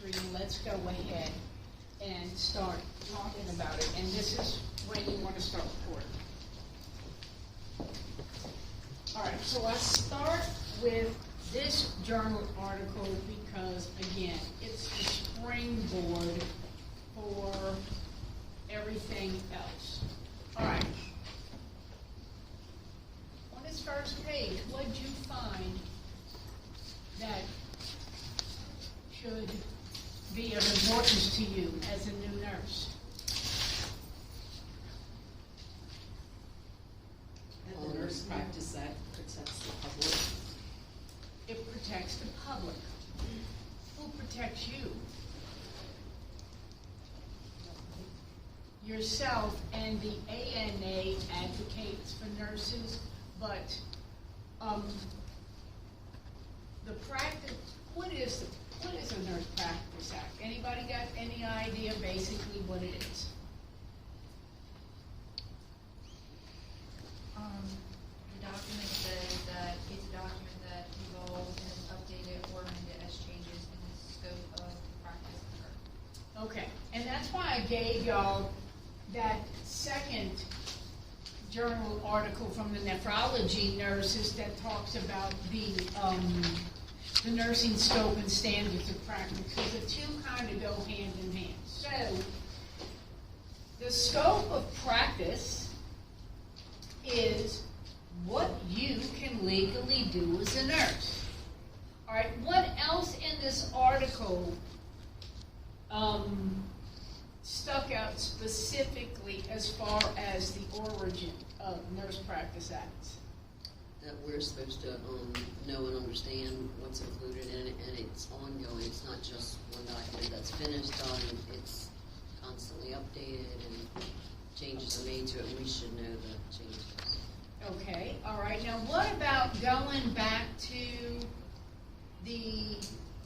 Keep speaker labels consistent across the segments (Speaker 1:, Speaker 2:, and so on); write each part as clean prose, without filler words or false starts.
Speaker 1: history, and let's go ahead and start talking about it. And this is when you want to start recording. All right, so I start with this journal article because, again, it's the springboard for everything else. All right. On this first page, what did you find that should be of importance to you as a new nurse?
Speaker 2: That the Nurse Practice Act protects the public.
Speaker 1: It protects the public. Who protects you? Yourself. And the ANA advocates for nurses, but the practice. What is a Nurse Practice Act? Anybody got any idea basically what it is?
Speaker 3: The document says that it's a document that evolves and is updated or amended as changes in the scope of practice occur.
Speaker 1: Okay, and that's why I gave y'all that second journal article from the nephrology nurses that talks about the nursing scope and standards of practice, because the two kind of go hand in hand. So, the scope of practice is what you can legally do as a nurse. All right, what else in this article stuck out specifically as far as the origin of Nurse Practice Acts?
Speaker 2: That we're supposed to know and understand what's included in it, and it's ongoing. It's not just one document that's finished, it's constantly updated, and changes are made to it, and we should know the changes.
Speaker 1: Okay, all right. Now, what about going back to the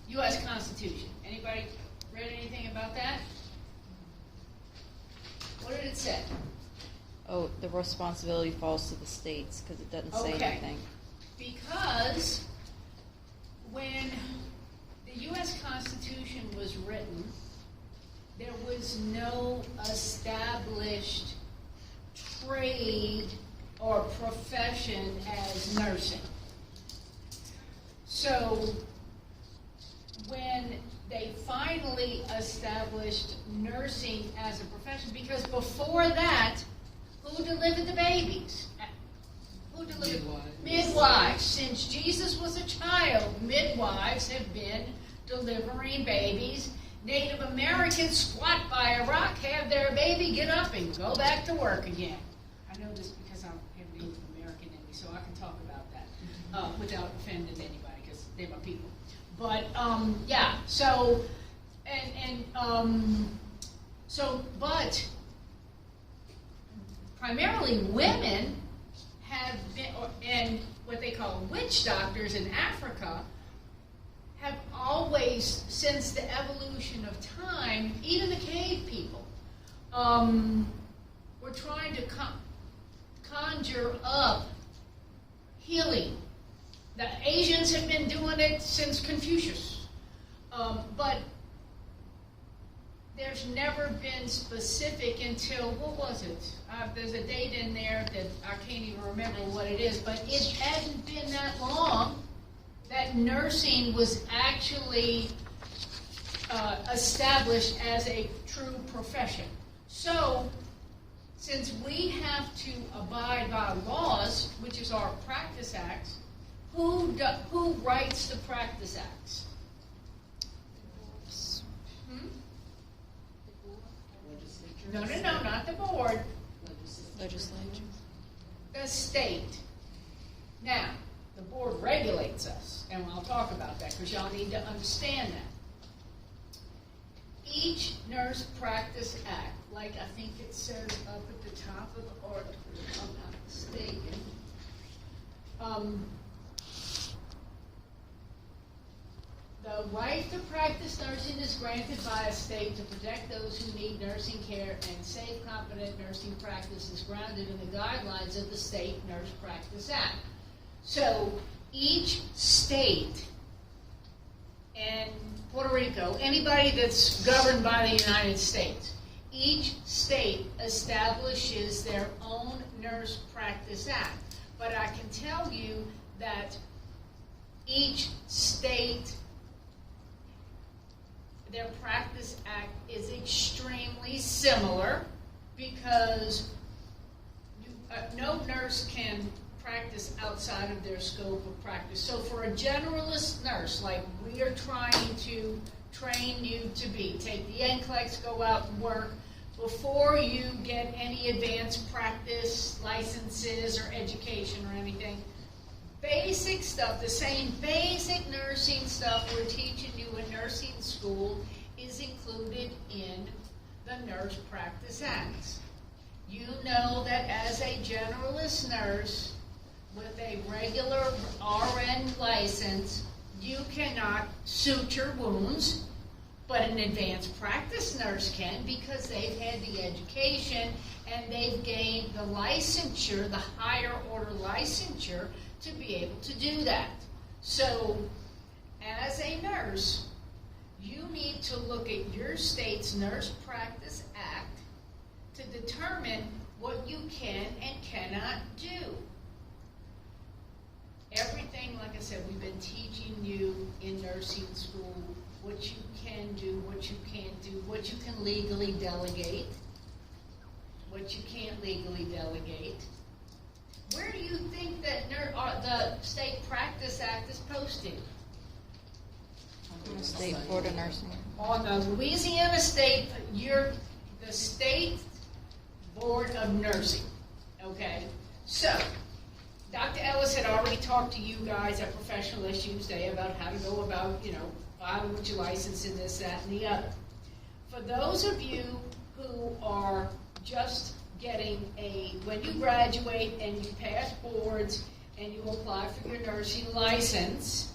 Speaker 1: U.S. Constitution? Anybody read anything about that? What did it say?
Speaker 4: Oh, the responsibility falls to the states because it doesn't say anything.
Speaker 1: Because when the U.S. Constitution was written, there was no established trade or profession as nursing. So when they finally established nursing as a profession, because before that, who delivered the babies? Who delivered? Midwives. Since Jesus was a child, midwives have been delivering babies. Native Americans squat by a rock, have their baby, get up and go back to work again. I know this because I have Native American in me, so I can talk about that without offending anybody, because they're my people. But yeah, so but primarily women have been, and what they call witch doctors in Africa, have always, since the evolution of time, even the cave people, were trying to conjure up healing. The Asians have been doing it since Confucius. But there's never been specific until, what was it? There's a date in there that I can't even remember what it is, but it hadn't been that long that nursing was actually established as a true profession. So, since we have to abide by laws, which is our Practice Acts, who writes the Practice Acts? No, not the board.
Speaker 4: Legislature.
Speaker 1: The state. Now, the board regulates us, and I'll talk about that because y'all need to understand that. Each Nurse Practice Act, like I think it says up at the top of the article, if I'm not mistaken, the right to practice nursing is granted by a state to protect those who need nursing care, and safe, competent nursing practice is grounded in the guidelines of the State Nurse Practice Act. So each state and Puerto Rico, anybody that's governed by the United States, each state establishes their own Nurse Practice Act. But I can tell you that each state, their Practice Act is extremely similar because no nurse can practice outside of their scope of practice. So for a generalist nurse, like we are trying to train you to be, take the NCLEX, go out and work, before you get any advanced practice licenses or education or anything, basic stuff, the same basic nursing stuff we're teaching you in nursing school is included in the Nurse Practice Act. You know that as a generalist nurse with a regular RN license, you cannot suture wounds, but an advanced practice nurse can because they've had the education and they've gained the licensure, the higher order licensure, to be able to do that. So, as a nurse, you need to look at your state's Nurse Practice Act to determine what you can and cannot do. Everything, like I said, we've been teaching you in nursing school, what you can do, what you can't do, what you can legally delegate, what you can't legally delegate. Where do you think that the State Practice Act is posted?
Speaker 4: State Board of Nursing.
Speaker 1: On the Louisiana State, the State Board of Nursing, okay? So, Dr. Ellis had already talked to you guys at Professional Issues Day about how to go about, filing with your license and this, that, and the other. For those of you who are just getting when you graduate and you pass boards and you apply for your nursing license,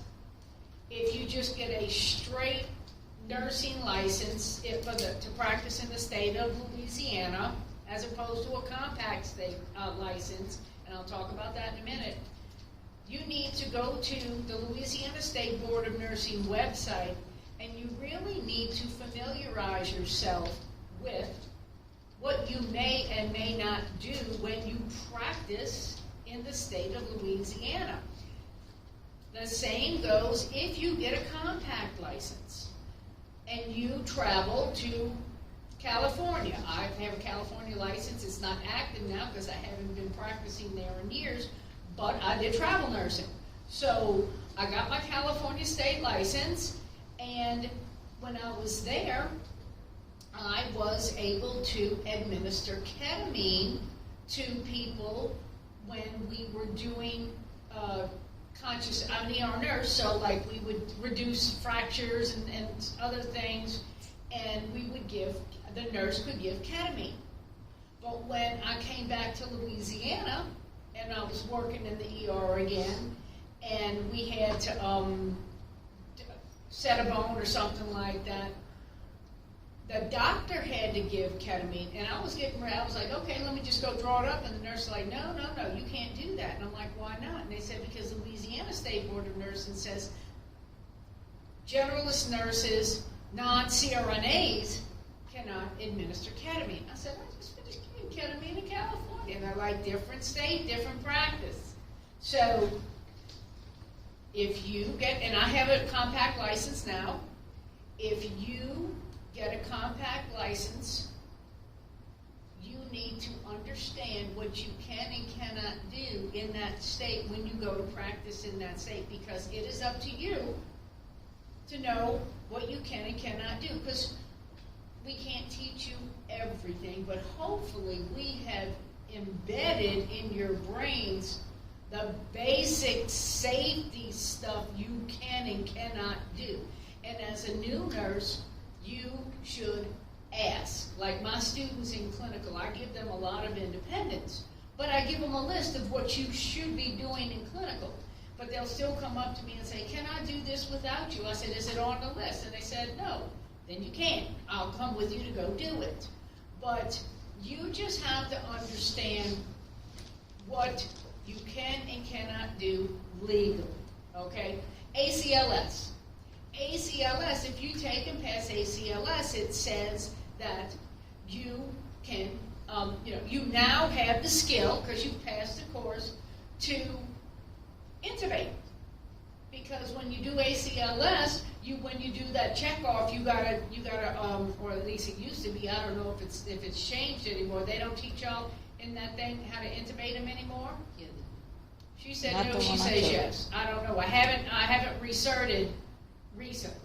Speaker 1: if you just get a straight nursing license to practice in the state of Louisiana, as opposed to a compact state license, and I'll talk about that in a minute, you need to go to the Louisiana State Board of Nursing website, and you really need to familiarize yourself with what you may and may not do when you practice in the state of Louisiana. The same goes if you get a compact license and you travel to California. I have a California license. It's not active now because I haven't been practicing there in years, but I did travel nursing. So I got my California state license, and when I was there, I was able to administer ketamine to people when we were doing I'm an ER nurse, so like we would reduce fractures and other things, and the nurse could give ketamine. But when I came back to Louisiana, and I was working in the ER again, and we had to set a bone or something like that, the doctor had to give ketamine, and I was like, okay, let me just go draw it up, and the nurse was like, no, you can't do that. And I'm like, why not? And they said, because the Louisiana State Board of Nursing says generalist nurses, non-CRNAs, cannot administer ketamine. I said, I just finished giving ketamine in California. And they're like, different state, different practice. So, if you get, and I have a compact license now, if you get a compact license, you need to understand what you can and cannot do in that state when you go to practice in that state, because it is up to you to know what you can and cannot do, because we can't teach you everything, but hopefully we have embedded in your brains the basic safety stuff you can and cannot do. And as a new nurse, you should ask. Like my students in clinical, I give them a lot of independence, but I give them a list of what you should be doing in clinical. But they'll still come up to me and say, can I do this without you? I said, is it on the list? And they said, no. Then you can't. I'll come with you to go do it. But you just have to understand what you can and cannot do legally, okay? ACLS. ACLS, if you take and pass ACLS, it says that you can, you now have the skill, because you passed the course, to intubate. Because when you do ACLS, when you do that checkoff, you gotta, or at least it used to be, I don't know if it's changed anymore, they don't teach y'all in that thing how to intubate them anymore?
Speaker 2: Yeah,
Speaker 1: She said
Speaker 4: Not
Speaker 1: no,
Speaker 4: the
Speaker 1: she
Speaker 4: one I
Speaker 1: says
Speaker 4: took.
Speaker 1: yes. I don't know, I haven't recerted recently.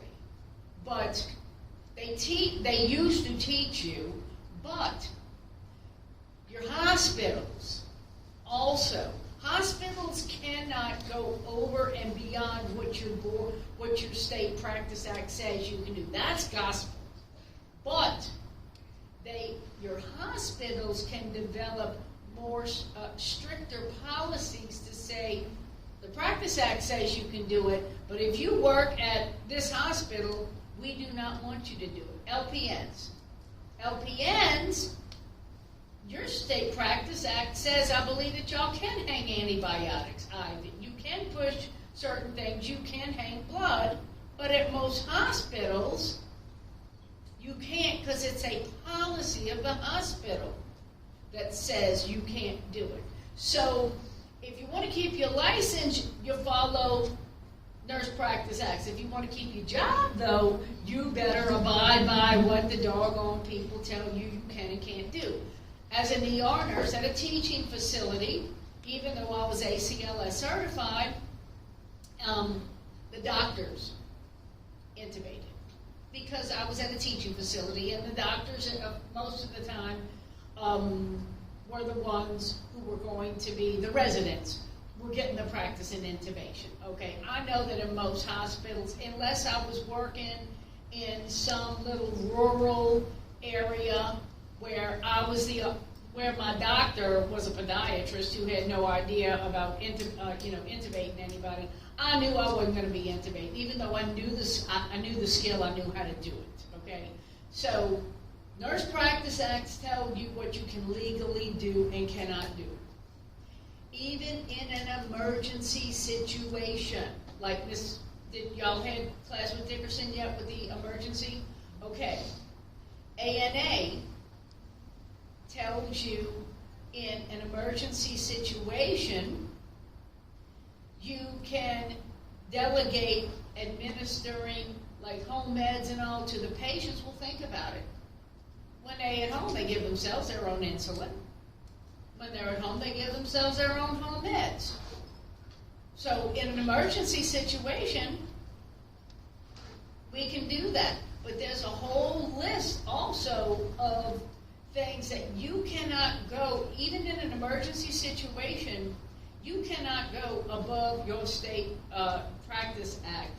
Speaker 1: But they used to teach you, but your hospitals also, hospitals cannot go over and beyond what your state practice act says you can do. That's gospel. But your hospitals can develop more stricter policies to say, the practice act says you can do it, but if you work at this hospital, we do not want you to do it. LPNs, your state practice act says, I believe that y'all can hang antibiotics. You can push certain things, you can hang blood, but at most hospitals, you can't, because it's a policy of the hospital that says you can't do it. So, if you want to keep your license, you follow Nurse Practice Acts. If you want to keep your job, though, you better abide by what the doggone people tell you can and can't do. As an ER nurse at a teaching facility, even though I was ACLS certified, the doctors intubated. Because I was at a teaching facility, and the doctors, most of the time, were the ones who were going to be the residents. We're getting the practice in intubation. Okay, I know that in most hospitals, unless I was working in some little rural area where where my doctor was a podiatrist who had no idea about intubating anybody, I knew I wasn't going to be intubating, even though I knew the skill, I knew how to do it. Okay, so Nurse Practice Acts tell you what you can legally do and cannot do. Even in an emergency situation, like this, did y'all had class with Dickerson yet with the emergency? Okay. ANA tells you in an emergency situation, you can delegate administering like home meds and all to the patients. Well, think about it. When they're at home, they give themselves their own insulin. When they're at home, they give themselves their own home meds. So in an emergency situation, we can do that. But there's a whole list also of things that you cannot go, even in an emergency situation, you cannot go above your state practice act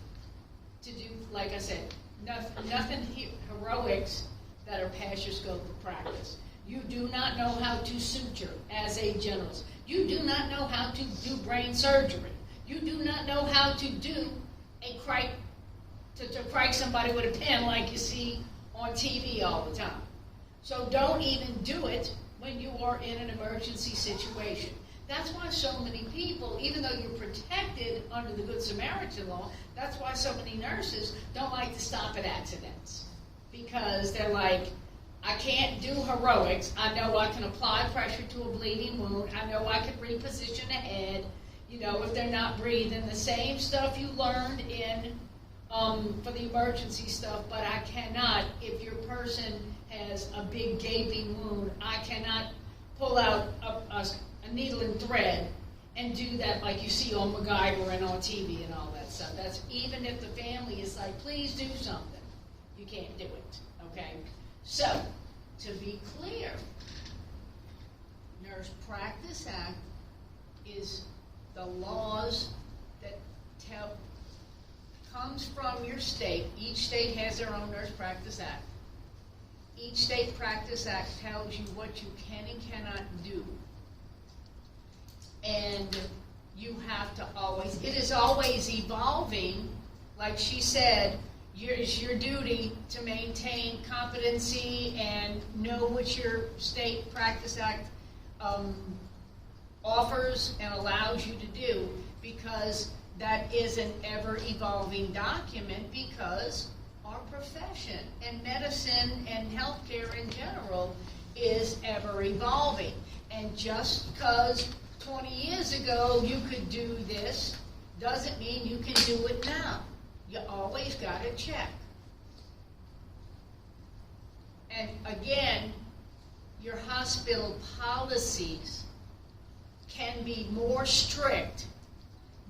Speaker 1: to do, like I said, nothing heroics that are past your scope of practice. You do not know how to suture as a generalist. You do not know how to do brain surgery. You do not know how to do to crack somebody with a pen like you see on TV all the time. So don't even do it when you are in an emergency situation. That's why so many people, even though you're protected under the Good Samaritan law, that's why so many nurses don't like to stop at accidents. Because they're like, I can't do heroics. I know I can apply pressure to a bleeding wound. I know I can reposition the head. If they're not breathing, the same stuff you learned in for the emergency stuff, but I cannot, if your person has a big gaping wound, I cannot pull out a needle and thread and do that like you see on MacGyver and on TV and all that stuff. That's even if the family is like, please do something. You can't do it, okay? So, to be clear, Nurse Practice Act is the laws that comes from your state. Each state has their own Nurse Practice Act. Each state practice act tells you what you can and cannot do. And you have to it is always evolving. Like she said, it's your duty to maintain competency and know what your state practice act offers and allows you to do, because that is an ever-evolving document because our profession and medicine and healthcare in general is ever-evolving. And just because 20 years ago you could do this doesn't mean you can do it now. You always got to check. And again, your hospital policies can be more strict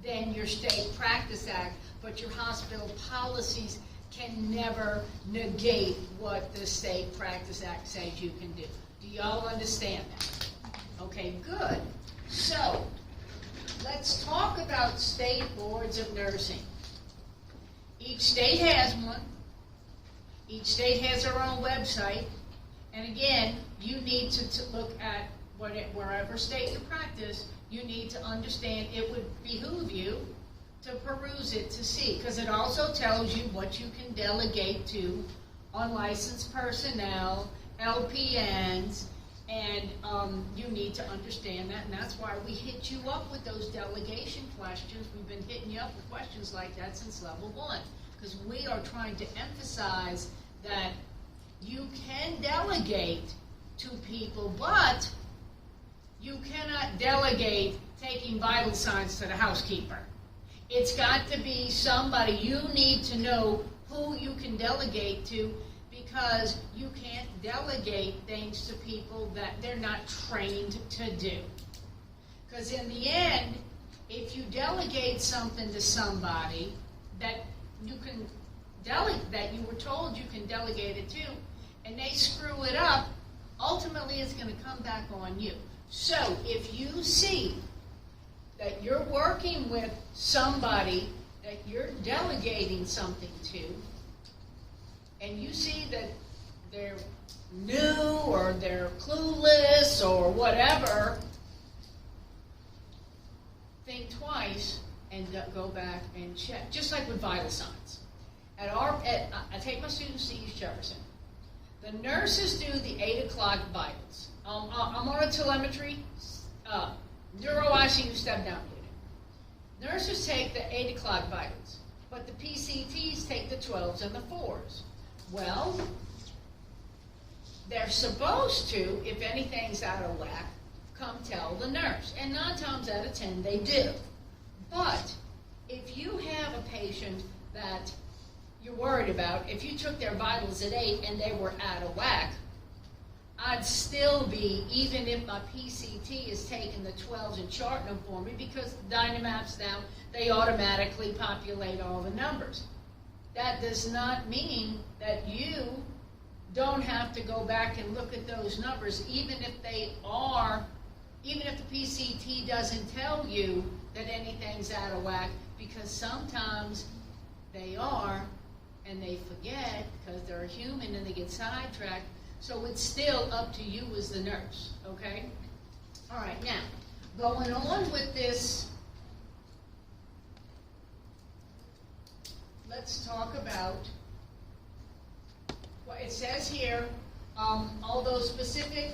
Speaker 1: than your State Practice Act, but your hospital policies can never negate what the State Practice Act says you can do. Do y'all understand that? Okay, good. So, let's talk about state boards of nursing. Each state has one. Each state has their own website. And again, you need to look at wherever state you practice, you need to understand, it would behoove you to peruse it to see, because it also tells you what you can delegate to unlicensed personnel, LPNs, and you need to understand that, and that's why we hit you up with those delegation questions. We've been hitting you up with questions like that since level 1, because we are trying to emphasize that you can delegate to people, but you cannot delegate taking vital signs to the housekeeper. It's got to be somebody. You need to know who you can delegate to, because you can't delegate things to people that they're not trained to do. Because in the end, if you delegate something to somebody that you can that you were told you can delegate it to, and they screw it up, ultimately it's going to come back on you. So if you see that you're working with somebody that you're delegating something to, and you see that they're new or they're clueless or whatever, think twice and go back and check. Just like with vital signs. I take my students to East Jefferson. The nurses do the 8 o'clock vitals. I'm on a telemetry, neuro ICU step-down unit. Nurses take the 8 o'clock vitals, but the PCTs take the 12s and the 4s. Well, they're supposed to, if anything's out of whack, come tell the nurse. And 9 times out of 10, they do. But if you have a patient that you're worried about, if you took their vitals at 8 and they were out of whack, I'd still be, even if my PCT is taking the 12s and charting them for me, because Dynamaps now, they automatically populate all the numbers. That does not mean that you don't have to go back and look at those numbers, even if they are, even if the PCT doesn't tell you that anything's out of whack, because sometimes they are, and they forget because they're human and they get sidetracked. So it's still up to you as the nurse, okay? All right, now, going on with this, let's talk about what it says here. Although specific,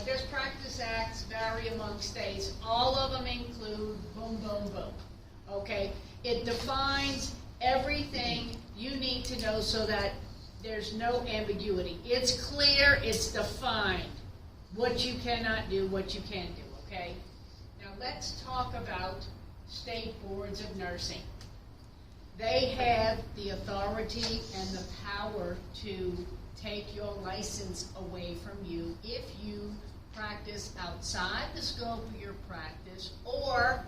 Speaker 1: there's practice acts vary among states. All of them include boom, boom, boom, okay? It defines everything you need to know so that there's no ambiguity. It's clear, it's defined, what you cannot do, what you can do, okay? Now let's talk about state boards of nursing. They have the authority and the power to take your license away from you if you practice outside the scope of your practice, or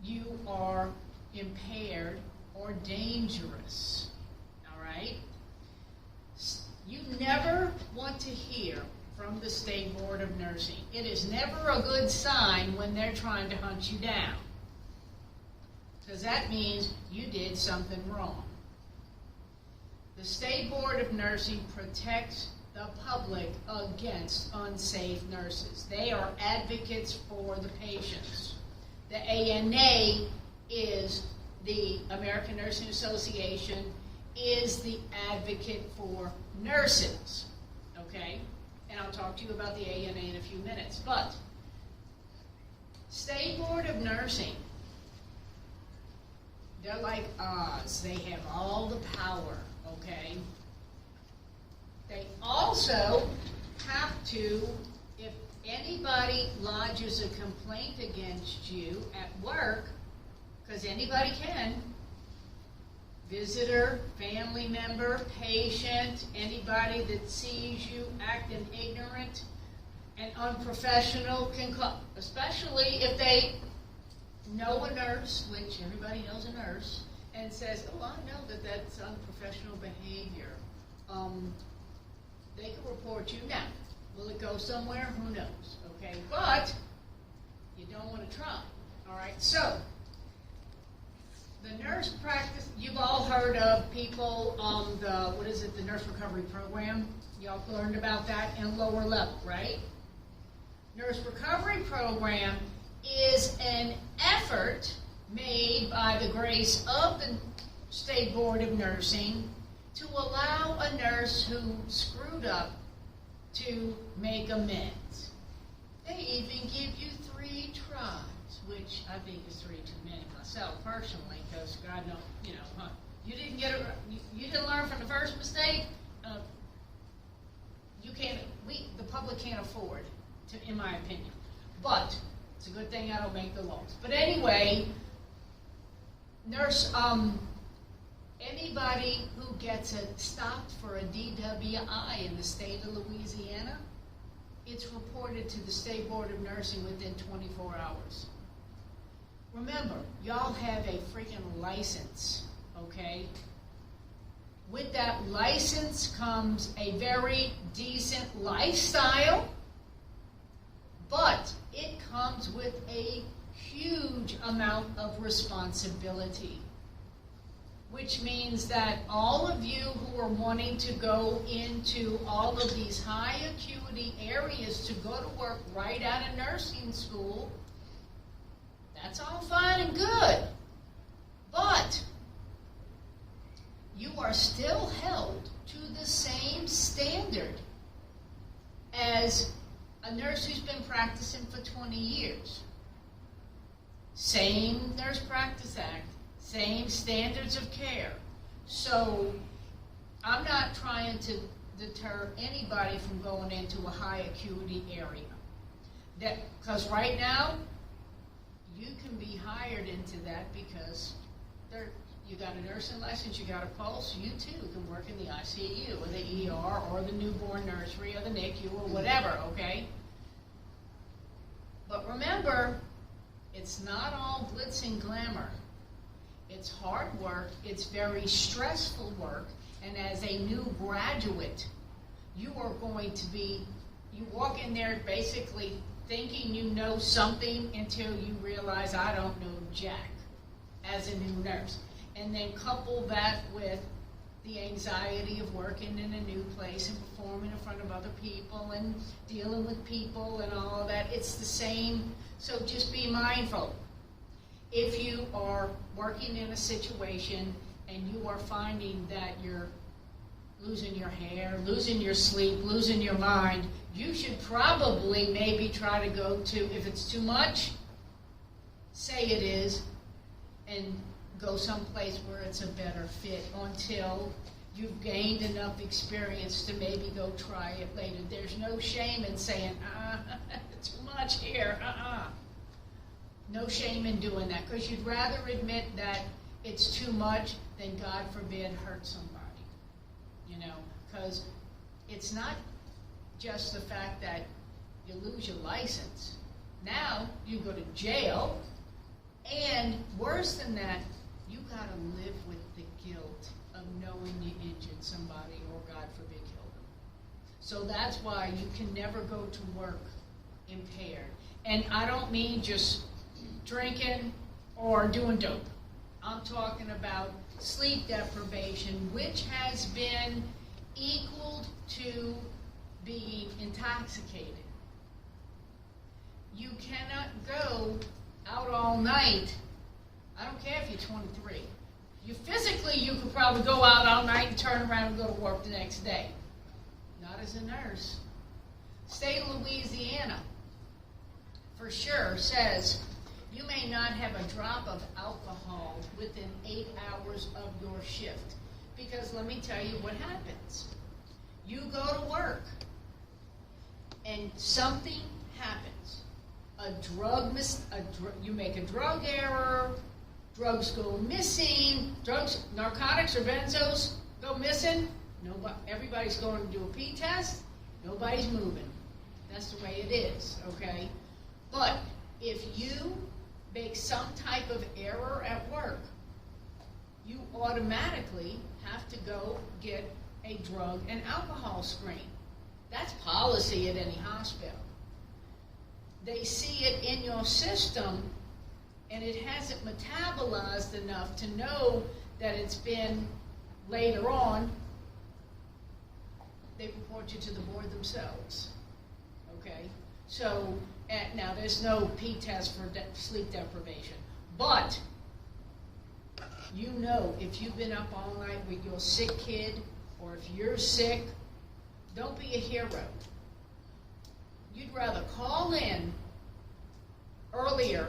Speaker 1: you are impaired or dangerous, all right? You never want to hear from the State Board of Nursing. It is never a good sign when they're trying to hunt you down, because that means you did something wrong. The State Board of Nursing protects the public against unsafe nurses. They are advocates for the patients. The ANA is the American Nursing Association, is the advocate for nurses, okay? And I'll talk to you about the ANA in a few minutes. But State Board of Nursing They're like Oz. They have all the power, okay? They also have to, if anybody lodges a complaint against you at work, because anybody can, visitor, family member, patient, anybody that sees you acting ignorant and unprofessional can come, especially if they know a nurse, which everybody knows a nurse, and says, oh, I know that that's unprofessional behavior. They can report you now. Will it go somewhere? Who knows? Okay, but you don't want to try. All right, so the nurse practice, you've all heard of people on the, the nurse recovery program. Y'all learned about that in lower level, right? Nurse recovery program is an effort made by the grace of the State Board of Nursing to allow a nurse who screwed up to make amends. They even give you 3 tries, which I think is 3 too many myself personally, because God knows, you didn't get it, you didn't learn from the first mistake. You can't. The public can't afford to, in my opinion. But it's a good thing I don't make the laws. But anyway, nurse, anybody who gets stopped for a DWI in the state of Louisiana, it's reported to the State Board of Nursing within 24 hours. Remember, y'all have a freaking license, okay? With that license comes a very decent lifestyle, but it comes with a huge amount of responsibility, which means that all of you who are wanting to go into all of these high acuity areas to go to work right out of nursing school, that's all fine and good, but you are still held to the same standard as a nurse who's been practicing for 20 years. Same Nurse Practice Act, same standards of care. So I'm not trying to deter anybody from going into a high acuity area. Because right now, you can be hired into that because you got a nursing license, you got a pulse, you too can work in the ICU or the ER or the newborn nursery or the NICU or whatever, okay? But remember, it's not all glitz and glamour. It's hard work, it's very stressful work, and as a new graduate, you are going to be, you walk in there basically thinking you know something until you realize I don't know jack as a new nurse. And then couple that with the anxiety of working in a new place and performing in front of other people and dealing with people and all of that. It's the same, so just be mindful. If you are working in a situation and you are finding that you're losing your hair, losing your sleep, losing your mind, you should probably maybe try to go to, if it's too much, say it is, and go someplace where it's a better fit until you've gained enough experience to maybe go try it later. There's no shame in saying, too much here, No shame in doing that, because you'd rather admit that it's too much than, God forbid, hurt somebody. Because it's not just the fact that you lose your license. Now you go to jail, and worse than that, you got to live with the guilt of knowing you injured somebody or, God forbid, killed them. So that's why you can never go to work impaired. And I don't mean just drinking or doing dope. I'm talking about sleep deprivation, which has been equaled to being intoxicated. You cannot go out all night. I don't care if you're 23. You could probably go out all night and turn around and go to work the next day. Not as a nurse. State of Louisiana, for sure, says you may not have a drop of alcohol within 8 hours of your shift. Because let me tell you what happens. You go to work, and something happens. You make a drug error, drugs go missing, narcotics or benzos go missing. Everybody's going to do a P test. Nobody's moving. That's the way it is, okay? But if you make some type of error at work, you automatically have to go get a drug and alcohol screen. That's policy at any hospital. They see it in your system, and it hasn't metabolized enough to know that it's been later on. They report you to the board themselves. Okay? So, now there's no P test for sleep deprivation. But, you know, if you've been up all night with your sick kid, or if you're sick, don't be a hero. You'd rather call in earlier,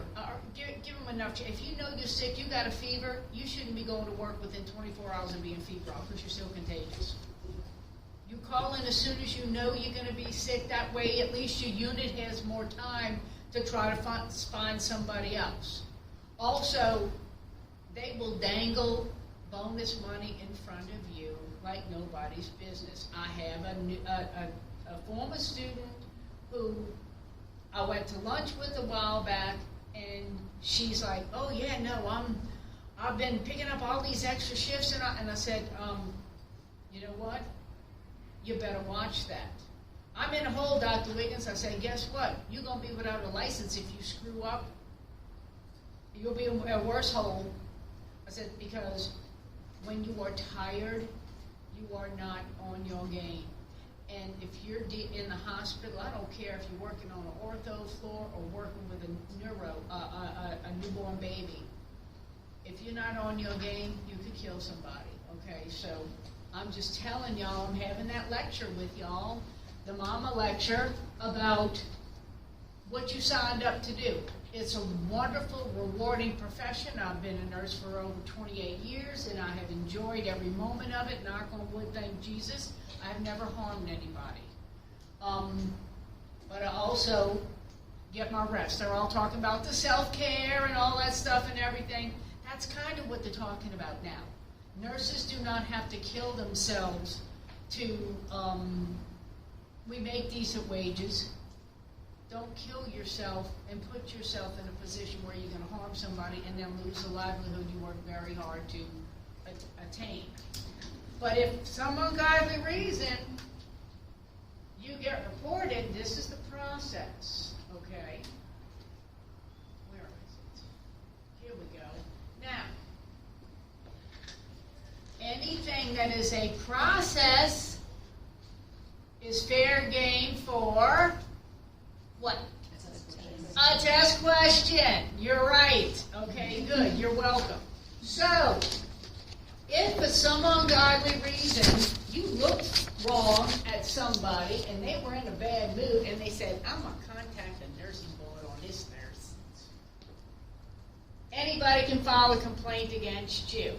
Speaker 1: give them enough. If you know you're sick, you got a fever, you shouldn't be going to work within 24 hours of being febrile because you're still contagious. You call in as soon as you know you're going to be sick. That way, at least your unit has more time to try to find somebody else. Also, they will dangle bonus money in front of you like nobody's business. I have a former student who I went to lunch with a while back, and she's like, "Oh yeah, no, I've been picking up all these extra shifts," and I said, "You know what? You better watch that. I'm in a hole, Dr. Wiggins." I said, "Guess what? You're gonna be without a license if you screw up. You'll be in a worse hole." I said, because when you are tired, you are not on your game. And if you're in the hospital, I don't care if you're working on an ortho floor or working with a newborn baby. If you're not on your game, you could kill somebody, okay? So I'm just telling y'all, I'm having that lecture with y'all, the mama lecture, about what you signed up to do. It's a wonderful, rewarding profession. I've been a nurse for over 28 years, and I have enjoyed every moment of it. Knock on wood, thank Jesus. I've never harmed anybody. But I also get my rest. They're all talking about the self-care and all that stuff and everything. That's kind of what they're talking about now. Nurses do not have to kill themselves to, we make decent wages. Don't kill yourself and put yourself in a position where you're going to harm somebody and then lose the livelihood you work very hard to attain. But if some ungodly reason you get reported, this is the process, okay? Where is it? Here we go. Now, anything that is a process is fair game for what? A test question. You're right. Okay, good. You're welcome. So, if for some ungodly reason you looked wrong at somebody and they were in a bad mood and they said, "I'm going to contact the nursing board on this nurse," anybody can file a complaint against you.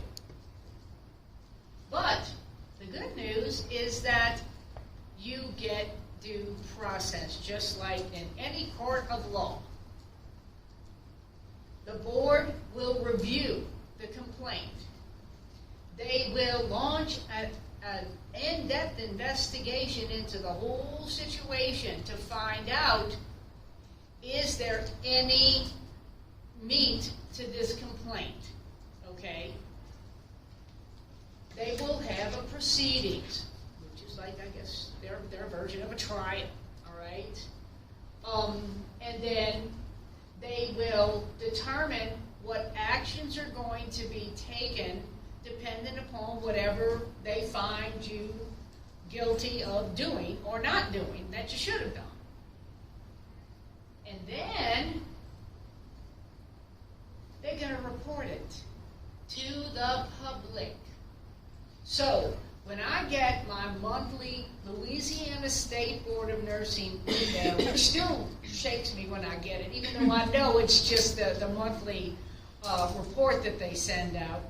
Speaker 1: But the good news is that you get due process, just like in any court of law. The board will review the complaint. They will launch an in-depth investigation into the whole situation to find out, is there any meat to this complaint? Okay? They will have a proceedings, which is like, I guess, their version of a trial, all right? And then they will determine what actions are going to be taken dependent upon whatever they find you guilty of doing or not doing that you should have done. And then they're going to report it to the public. So, when I get my monthly Louisiana State Board of Nursing email, which still shakes me when I get it, even though I know it's just the monthly report that they send out.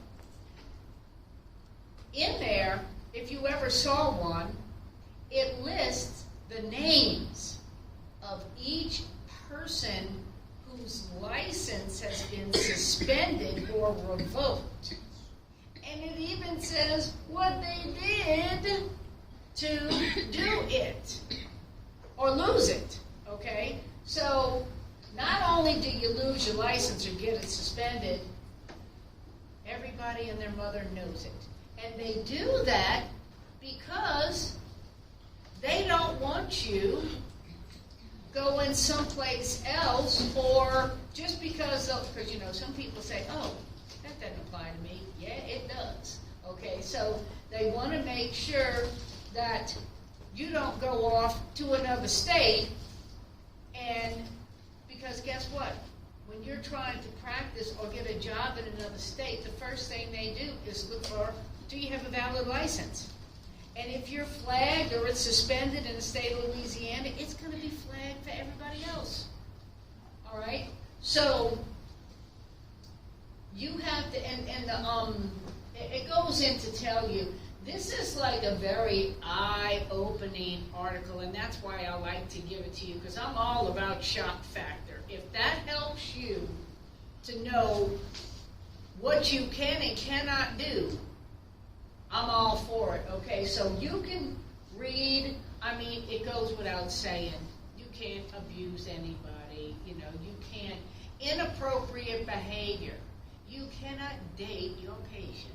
Speaker 1: In there, if you ever saw one, it lists the names of each person whose license has been suspended or revoked. And it even says what they did to do it or lose it, okay? So not only do you lose your license or get it suspended, everybody and their mother knows it. And they do that because they don't want you going someplace else, or just because you know, some people say, oh, that doesn't apply to me. Yeah, it does. Okay, so they want to make sure that you don't go off to another state, and because guess what? When you're trying to practice or get a job in another state, the first thing they do is look for, do you have a valid license? And if you're flagged or it's suspended in the state of Louisiana, it's going to be flagged for everybody else. All right? So you have to, it goes in to tell you, this is like a very eye-opening article, and that's why I like to give it to you, because I'm all about shock factor. If that helps you to know what you can and cannot do, I'm all for it, okay? So you can read, I mean, it goes without saying, you can't abuse anybody, you know, you can't, inappropriate behavior. You cannot date your patient,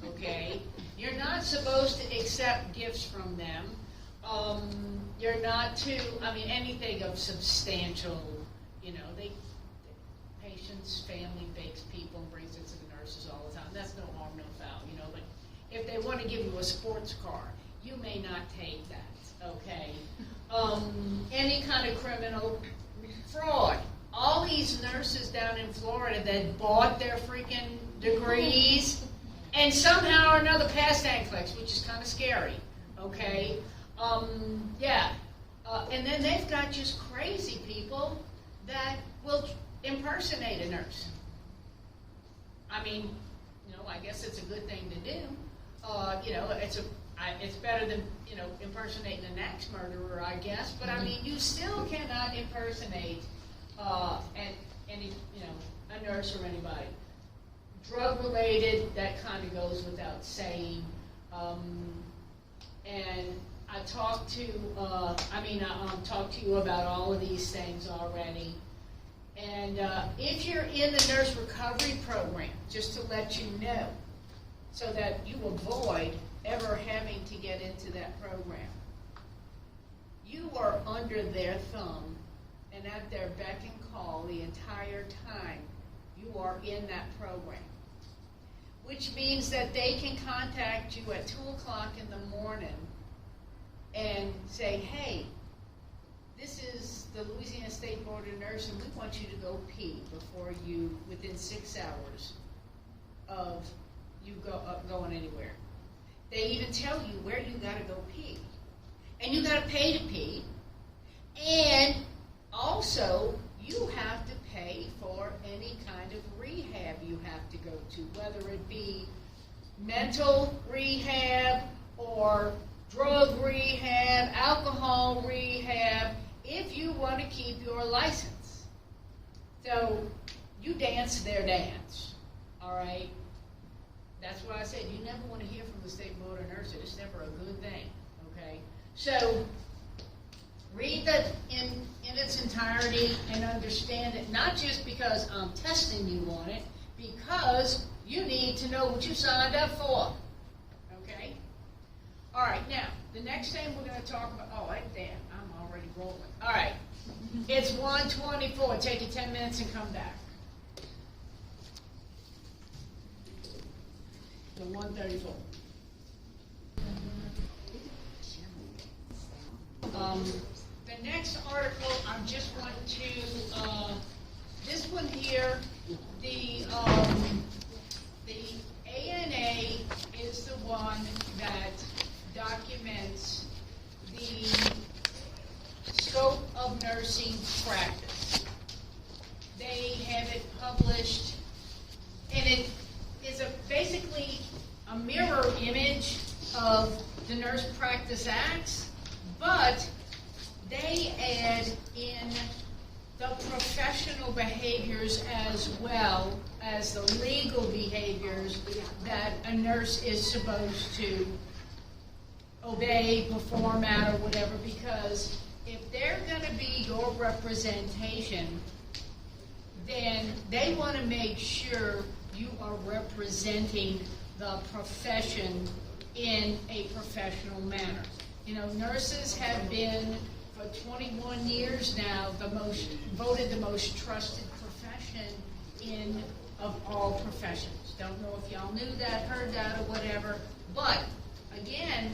Speaker 1: okay? You're not supposed to accept gifts from them. You're not to, I mean, anything of substantial, you know, patients' family bakes people and brings it to the nurses all the time. That's no harm, no foul, you know, but if they want to give you a sports car, you may not take that, okay? Any kind of criminal fraud. All these nurses down in Florida that bought their freaking degrees and somehow or another passed NCLEX, which is kind of scary, okay? And then they've got just crazy people that will impersonate a nurse. I mean, you know, I guess it's a good thing to do. You know, it's better than, you know, impersonating an axe murderer, I guess. But I mean, you still cannot impersonate any, you know, a nurse or anybody. Drug related, that kind of goes without saying. And I talked to, talked to you about all of these things already. And if you're in the nurse recovery program, just to let you know, so that you avoid ever having to get into that program, you are under their thumb and at their beck and call the entire time you are in that program. Which means that they can contact you at 2 o'clock in the morning and say, hey, this is the Louisiana State Board of Nursing. We want you to go pee before you, within 6 hours of you going anywhere. They even tell you where you got to go pee. And you got to pay to pee. And also, you have to pay for any kind of rehab you have to go to, whether it be mental rehab or drug rehab, alcohol rehab, if you want to keep your license. So you dance their dance, all right? That's why I said you never want to hear from the State Board of Nursing. It's never a good thing, okay? So read that in its entirety and understand it, not just because I'm testing you on it, because you need to know what you signed up for, okay? All right, now, the next thing we're going to talk about, damn, I'm already rolling. All right, it's 1:24. Take you 10 minutes and come back. To 1:34. The next article, I just want to, this one here, the ANA is the one that documents the scope of nursing practice. They have it published, and it is basically a mirror image of the Nurse Practice Acts, but they add in the professional behaviors as well as the legal behaviors that a nurse is supposed to obey, perform at, or whatever, because if they're going to be your representation, then they want to make sure you are representing the profession in a professional manner. You know, nurses have been for 21 years now voted the most trusted profession of all professions. Don't know if y'all knew that, heard that, or whatever, but again,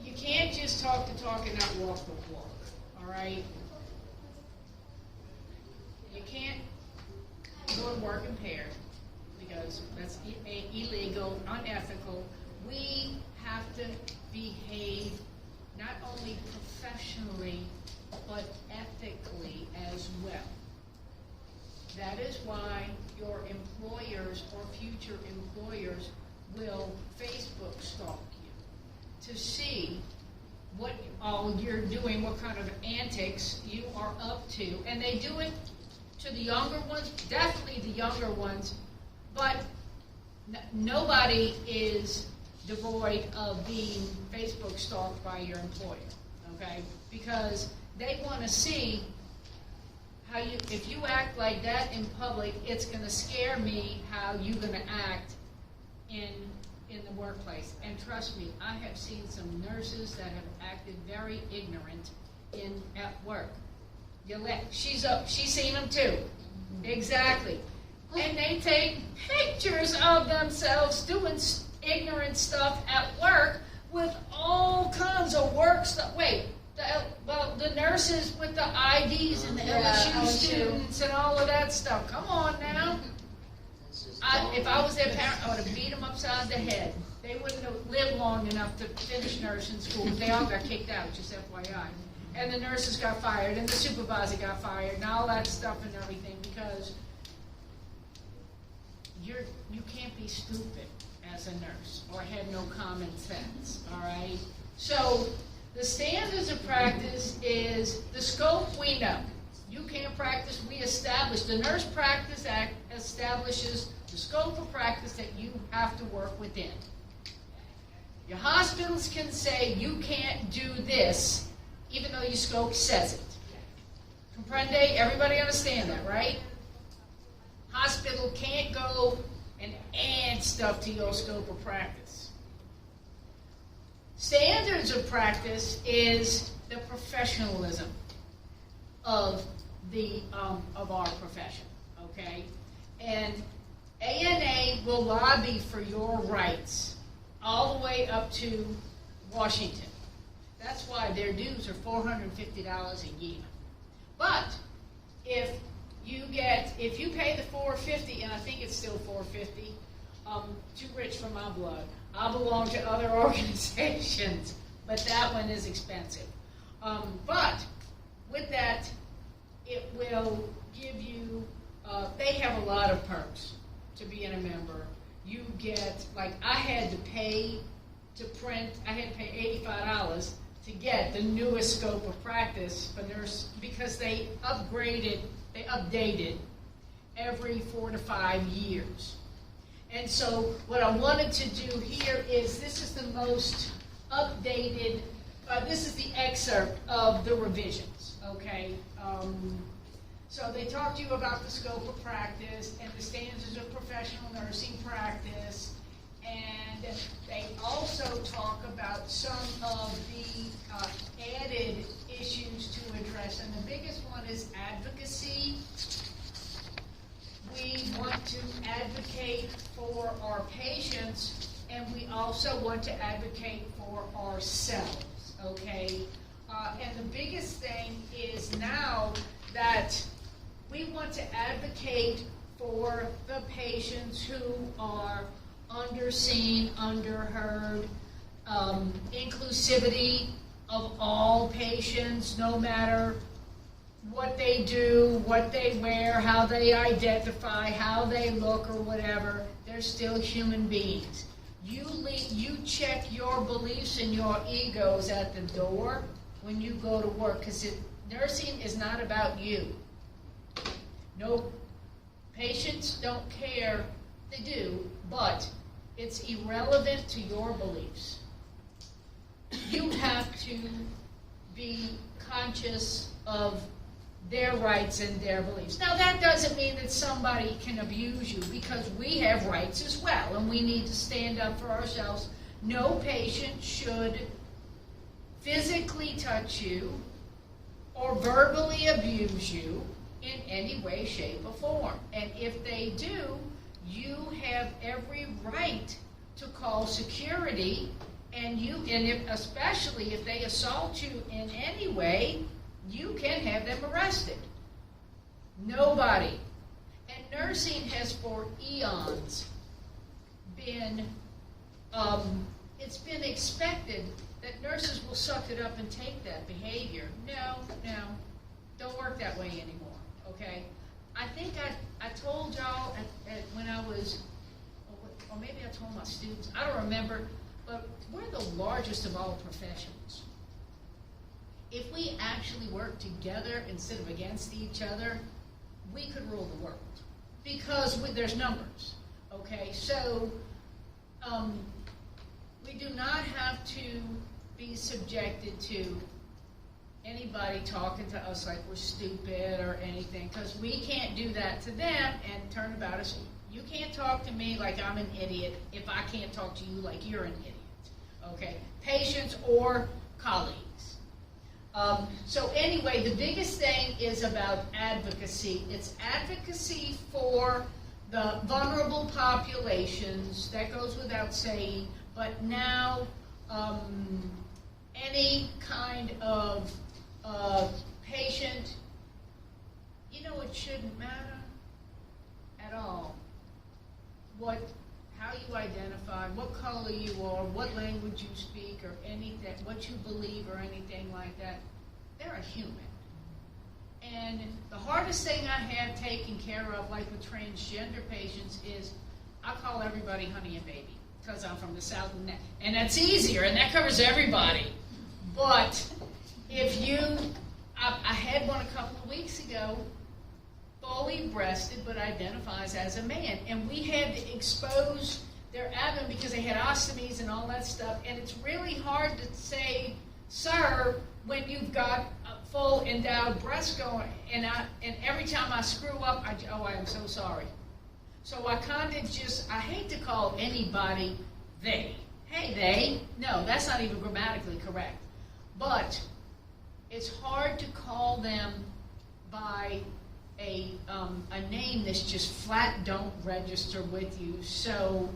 Speaker 1: you can't just talk the talk and not walk the walk, all right? You can't go to work impaired because that's illegal, unethical. We have to behave not only professionally, but ethically as well. That is why your employers or future employers will Facebook stalk you to see what all you're doing, what kind of antics you are up to. And they do it to the younger ones, definitely the younger ones, but nobody is devoid of being Facebook stalked by your employer, okay? Because they want to see how you, if you act like that in public, it's going to scare me how you're going to act in the workplace. And trust me, I have seen some nurses that have acted very ignorant at work. She's seen them too. Exactly. And they take pictures of themselves doing ignorant stuff at work with all kinds of work stuff. Wait, the nurses with the IDs and the LSU students and all of that stuff. Come on now. If I was their parent, I would have beat them upside the head. They wouldn't have lived long enough to finish nursing school. They all got kicked out, just FYI. And the nurses got fired, and the supervisor got fired, and all that stuff and everything, because you can't be stupid as a nurse or have no common sense, all right? So the standards of practice is the scope we know. You can't practice, we establish. The Nurse Practice Act establishes the scope of practice that you have to work within. Your hospitals can say you can't do this, even though your scope says it. Comprende? Everybody understand that, right? Hospital can't go and add stuff to your scope of practice. Standards of practice is the professionalism of our profession, okay? And ANA will lobby for your rights all the way up to Washington. That's why their dues are $450 a year. But if you pay the $450, and I think it's still $450, too rich for my blood. I belong to other organizations, but that one is expensive. But with that, it will give you, they have a lot of perks to being a member. You get, like I had to pay to print, I had to pay $85 to get the newest scope of practice for nurse, because they updated every 4 to 5 years. And so what I wanted to do here is, this is the most updated, this is the excerpt of the revisions, okay? So they talk to you about the scope of practice and the standards of professional nursing practice, and they also talk about some of the added issues to address, and the biggest one is advocacy. We want to advocate for our patients, and we also want to advocate for ourselves, okay? And the biggest thing is now that we want to advocate for the patients who are underseen, underheard, inclusivity of all patients, no matter what they do, what they wear, how they identify, how they look, or whatever. They're still human beings. You check your beliefs and your egos at the door when you go to work, because nursing is not about you. No, patients don't care. They do, but it's irrelevant to your beliefs. You have to be conscious of their rights and their beliefs. Now, that doesn't mean that somebody can abuse you, because we have rights as well, and we need to stand up for ourselves. No patient should physically touch you or verbally abuse you in any way, shape, or form. And if they do, you have every right to call security, and especially if they assault you in any way, you can have them arrested. Nobody. And nursing has for eons been, it's been expected that nurses will suck it up and take that behavior. No, don't work that way anymore, okay? I think I told y'all when I was, or maybe I told my students, I don't remember, but we're the largest of all professions. If we actually work together instead of against each other, we could rule the world, because there's numbers, okay? So we do not have to be subjected to anybody talking to us like we're stupid or anything, because we can't do that to them and turn about us. You can't talk to me like I'm an idiot if I can't talk to you like you're an idiot, okay? Patients or colleagues. So anyway, the biggest thing is about advocacy. It's advocacy for the vulnerable populations. That goes without saying. But now, any kind of patient, it shouldn't matter at all how you identify, what color you are, what language you speak, or anything, what you believe, or anything like that. They're a human. And the hardest thing I have taken care of, like with transgender patients, is I call everybody honey and baby, because I'm from the South, and that's easier, and that covers everybody. But if I had one a couple of weeks ago, fully breasted, but identifies as a man. And we had to expose their abdomen because they had ostomies and all that stuff. And it's really hard to say, sir, when you've got a full endowed breast going, and every time I screw up, I am so sorry. So I kind of I hate to call anybody they. Hey, they. No, that's not even grammatically correct. But it's hard to call them by a name that's just flat don't register with you. So,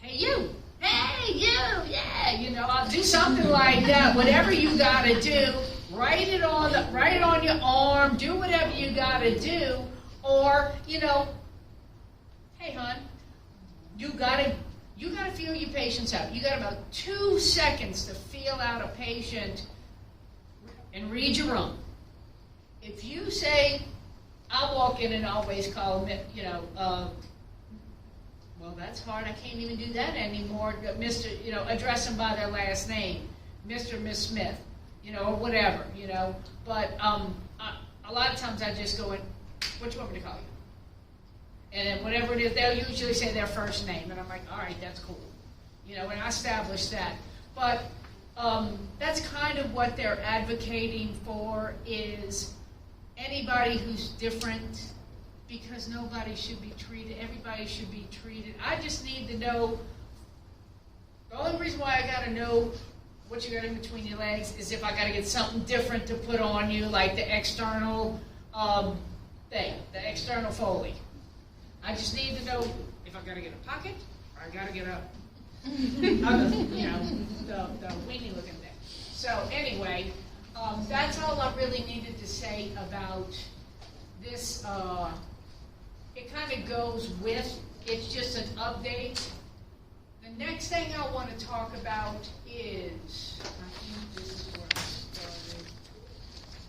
Speaker 1: hey you, yeah, I'll do something like that. Whatever you gotta do, write it on your arm, do whatever you gotta do, or hey hon, you gotta feel your patients out. You got about 2 seconds to feel out a patient and read your room. If you say, I'll walk in and always call them, well, that's hard. I can't even do that anymore. Mr., address them by their last name, Mr. Miss Smith, or whatever, But a lot of times I just go in, what do you want me to call you? And then whatever it is, they'll usually say their first name, and I'm like, all right, that's cool, and I establish that. But that's kind of what they're advocating for, is anybody who's different, because nobody should be treated, everybody should be treated. I just need to know, the only reason why I got to know what you got in between your legs is if I got to get something different to put on you, like the external thing, the external Foley. I just need to know if I got to get a pocket, or I got to get a, the weenie looking thing. So anyway, that's all I really needed to say about this. It kind of goes with, it's just an update. The next thing I want to talk about is, I think this is where I started.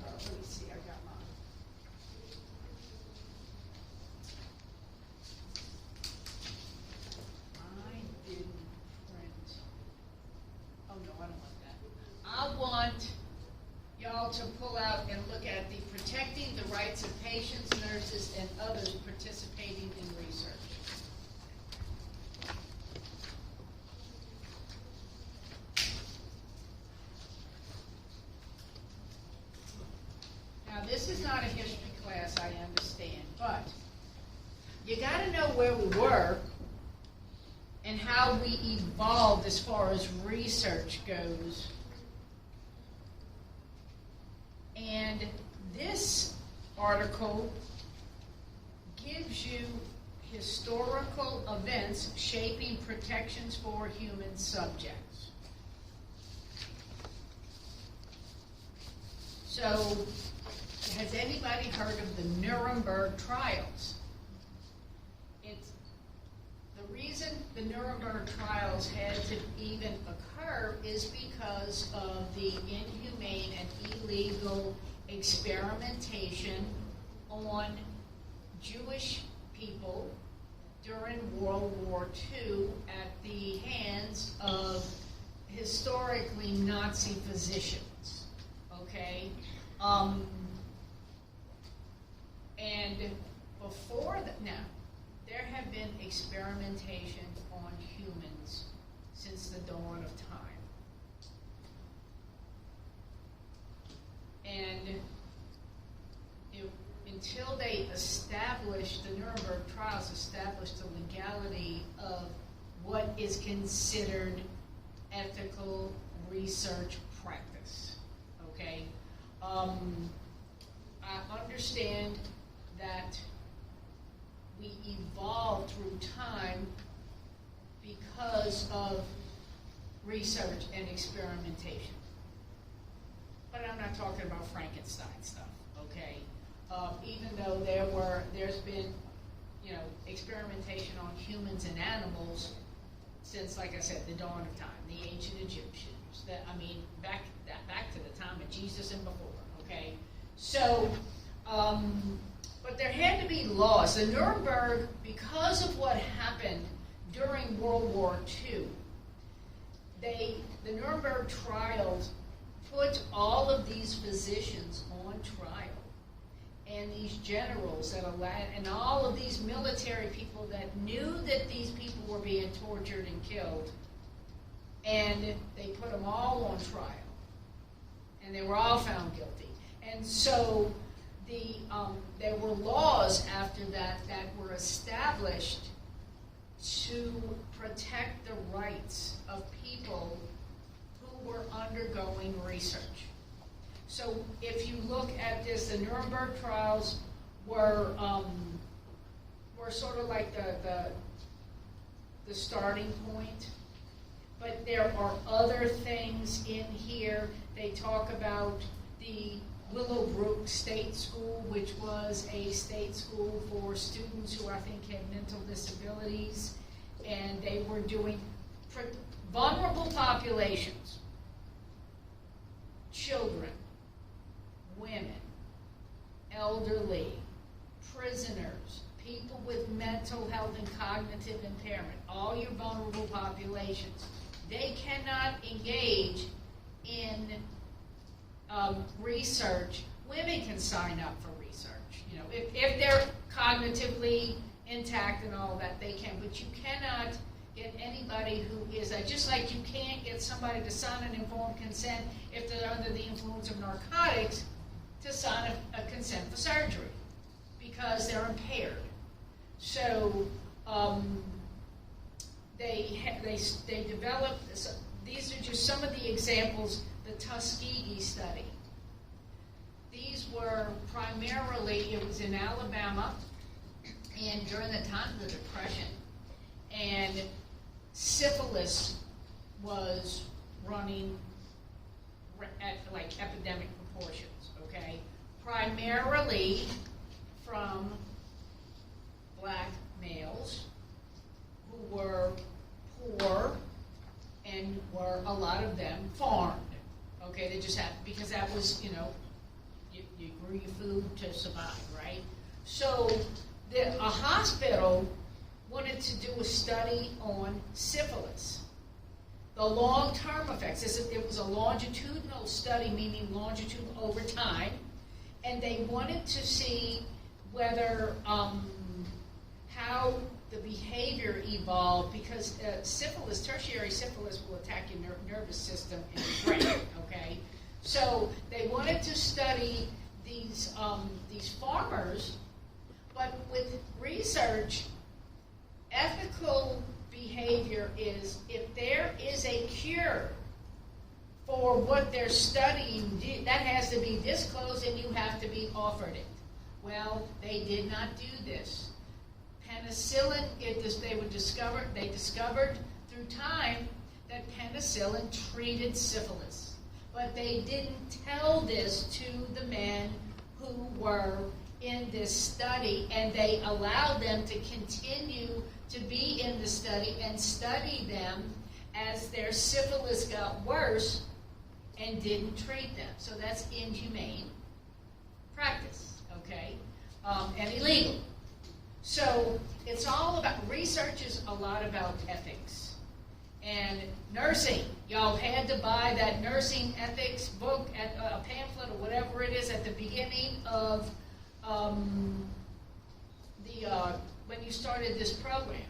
Speaker 1: Let me see, I got mine. I didn't print. Oh no, I don't want that. I want y'all to pull out and look at the protecting the rights of patients, nurses, and others participating in research. Now, this is not a history class, I understand, but you got to know where we were and how we evolved as far as research goes. And this article gives you historical events shaping protections for human subjects. So, has anybody heard of the Nuremberg trials? The reason the Nuremberg trials had to even occur is because of the inhumane and illegal experimentation on Jewish people during World War II at the hands of historically Nazi physicians. Okay? And before that, now, there have been experimentation on humans since the dawn of time. And until they established, the Nuremberg trials established the legality of what is considered ethical research practice. Okay? I understand that we evolved through time because of research and experimentation. But I'm not talking about Frankenstein stuff, okay? Even though there's been, experimentation on humans and animals since, like I said, the dawn of time, the ancient Egyptians, back to the time of Jesus and before, okay? So, but there had to be laws. The Nuremberg, because of what happened during World War II, the Nuremberg trials put all of these physicians on trial, and these generals and all of these military people that knew that these people were being tortured and killed, and they put them all on trial, and they were all found guilty. And so there were laws after that were established to protect the rights of people who were undergoing research. So if you look at this, the Nuremberg trials were sort of like the starting point. But there are other things in here. They talk about the Willowbrook State School, which was a state school for students who I think had mental disabilities, and they were doing vulnerable populations, children, women, elderly, prisoners, people with mental health and cognitive impairment, all your vulnerable populations. They cannot engage in research. Women can sign up for research. If they're cognitively intact and all that, they can. But you cannot get anybody who is just like you can't get somebody to sign an informed consent if they're under the influence of narcotics to sign a consent for surgery because they're impaired. So they developed this. These are just some of the examples. The Tuskegee study. These were primarily, it was in Alabama, and during the time of the Depression, and syphilis was running at like epidemic proportions, okay? Primarily from black males who were poor and were, a lot of them, farmed. Okay, they just had, because that was, you grew your food to survive, right? So a hospital wanted to do a study on syphilis, the long-term effects. It was a longitudinal study, meaning longitudinal over time, and they wanted to see whether, how the behavior evolved, because syphilis, tertiary syphilis, will attack your nervous system and your brain, okay? So they wanted to study these farmers, but with research, ethical behavior is, if there is a cure for what they're studying, that has to be disclosed and you have to be offered it. Well, they did not do this. Penicillin, they discovered through time that penicillin treated syphilis. But they didn't tell this to the men who were in this study, and they allowed them to continue to be in the study and study them as their syphilis got worse and didn't treat them. So that's inhumane practice, okay, and illegal. So it's all about, research is a lot about ethics. And nursing, y'all had to buy that nursing ethics book, at a pamphlet or whatever it is, at the beginning of when you started this program.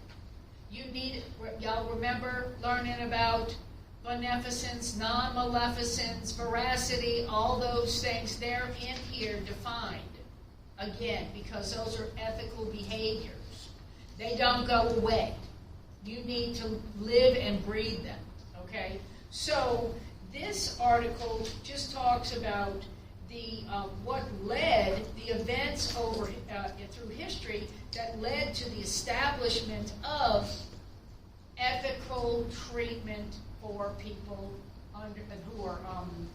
Speaker 1: Y'all remember learning about beneficence, non-maleficence, veracity, all those things. They're in here defined. Again, because those are ethical behaviors. They don't go away. You need to live and breathe them, okay? So this article just talks about what led, the events through history that led to the establishment of ethical treatment for people who are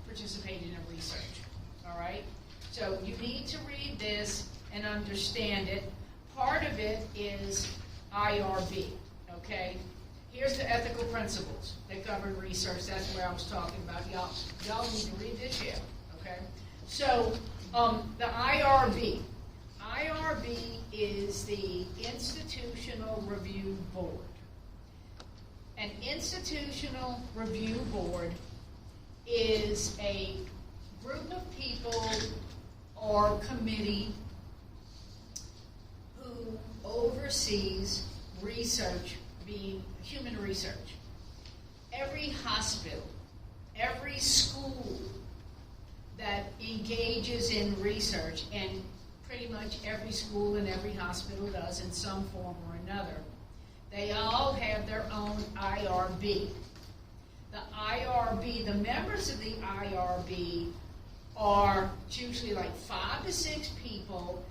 Speaker 1: participating in research, all right? So you need to read this and understand it. Part of it is IRB, okay? Here's the ethical principles that govern research. That's where I was talking about. Y'all need to read this, yeah, okay? So the IRB. IRB is the Institutional Review Board. An Institutional Review Board is a group of people or committee who oversees research, being human research. Every hospital, every school that engages in research, and pretty much every school and every hospital does in some form or another, they all have their own IRB. The IRB, the members of the IRB are usually like 5 to 6 people.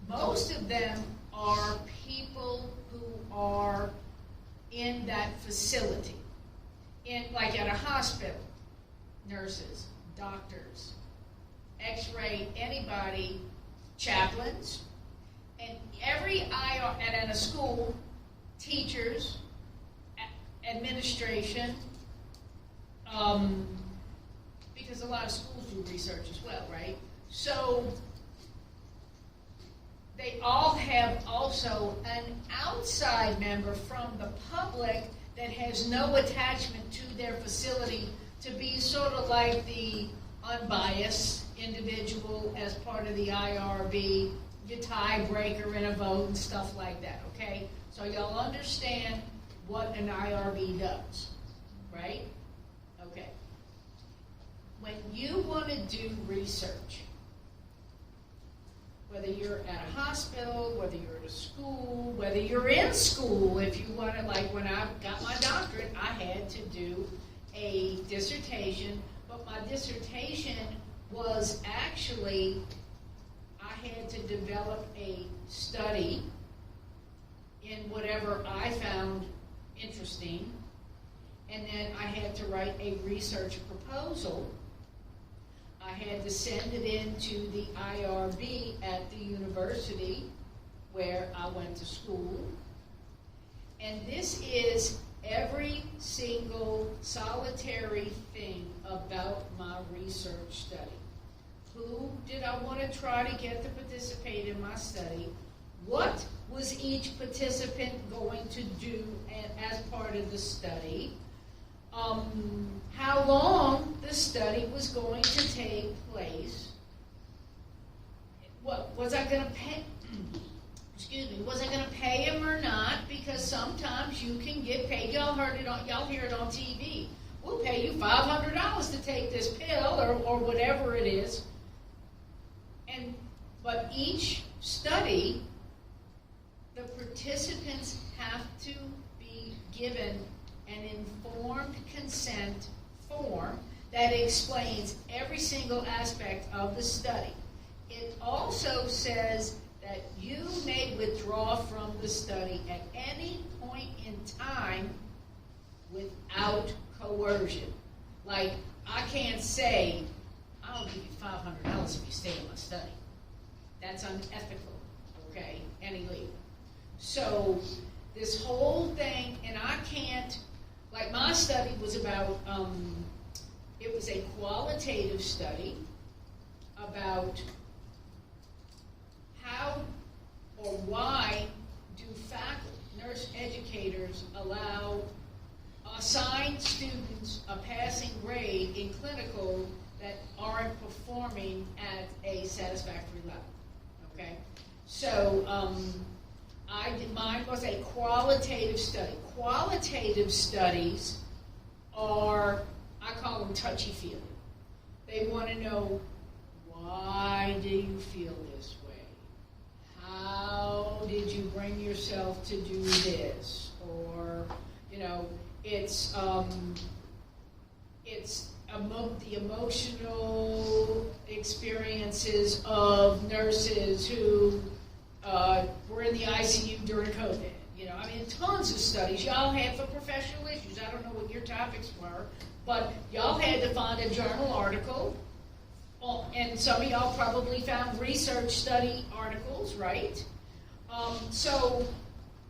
Speaker 1: Most of them are people who are in that facility, like at a hospital, nurses, doctors, X-ray, anybody, chaplains, and every IR, and at a school, teachers, administration, because a lot of schools do research as well, right? So they all have also an outside member from the public that has no attachment to their facility to be sort of like the unbiased individual as part of the IRB, your tiebreaker in a vote and stuff like that, okay? So y'all understand what an IRB does, right? Okay. When you want to do research, whether you're at a hospital, whether you're at a school, whether you're in school, if you want to, like when I got my doctorate, I had to do a dissertation, but my dissertation was actually, I had to develop a study in whatever I found interesting, and then I had to write a research proposal. I had to send it in to the IRB at the university where I went to school, And this is every single solitary thing about my research study. Who did I want to try to get to participate in my study? What was each participant going to do as part of the study? How long the study was going to take place? What was I going to pay? Excuse me. Was I going to pay him or not? Because sometimes you can get paid. Y'all hear it on TV. We'll pay you $500 to take this pill or whatever it is. But each study, the participants have to be given an informed consent form that explains every single aspect of the study. It also says that you may withdraw from the study at any point in time without coercion. Like, I can't say, I'll give you $500 if you stay in my study. That's unethical, okay, and illegal. So this whole thing, and I can't, like my study was about, it was a qualitative study about how or why do faculty, nurse educators assign students a passing grade in clinical that aren't performing at a satisfactory level. Okay, so mine was a qualitative study. Qualitative studies are, I call them touchy-feely. They want to know, why do you feel this way? How did you bring yourself to do this? Or, it's the emotional experiences of nurses who were in the ICU during COVID. Tons of studies. Y'all had for professional issues. I don't know what your topics were, but y'all had to find a journal article, and some of y'all probably found research study articles, right? So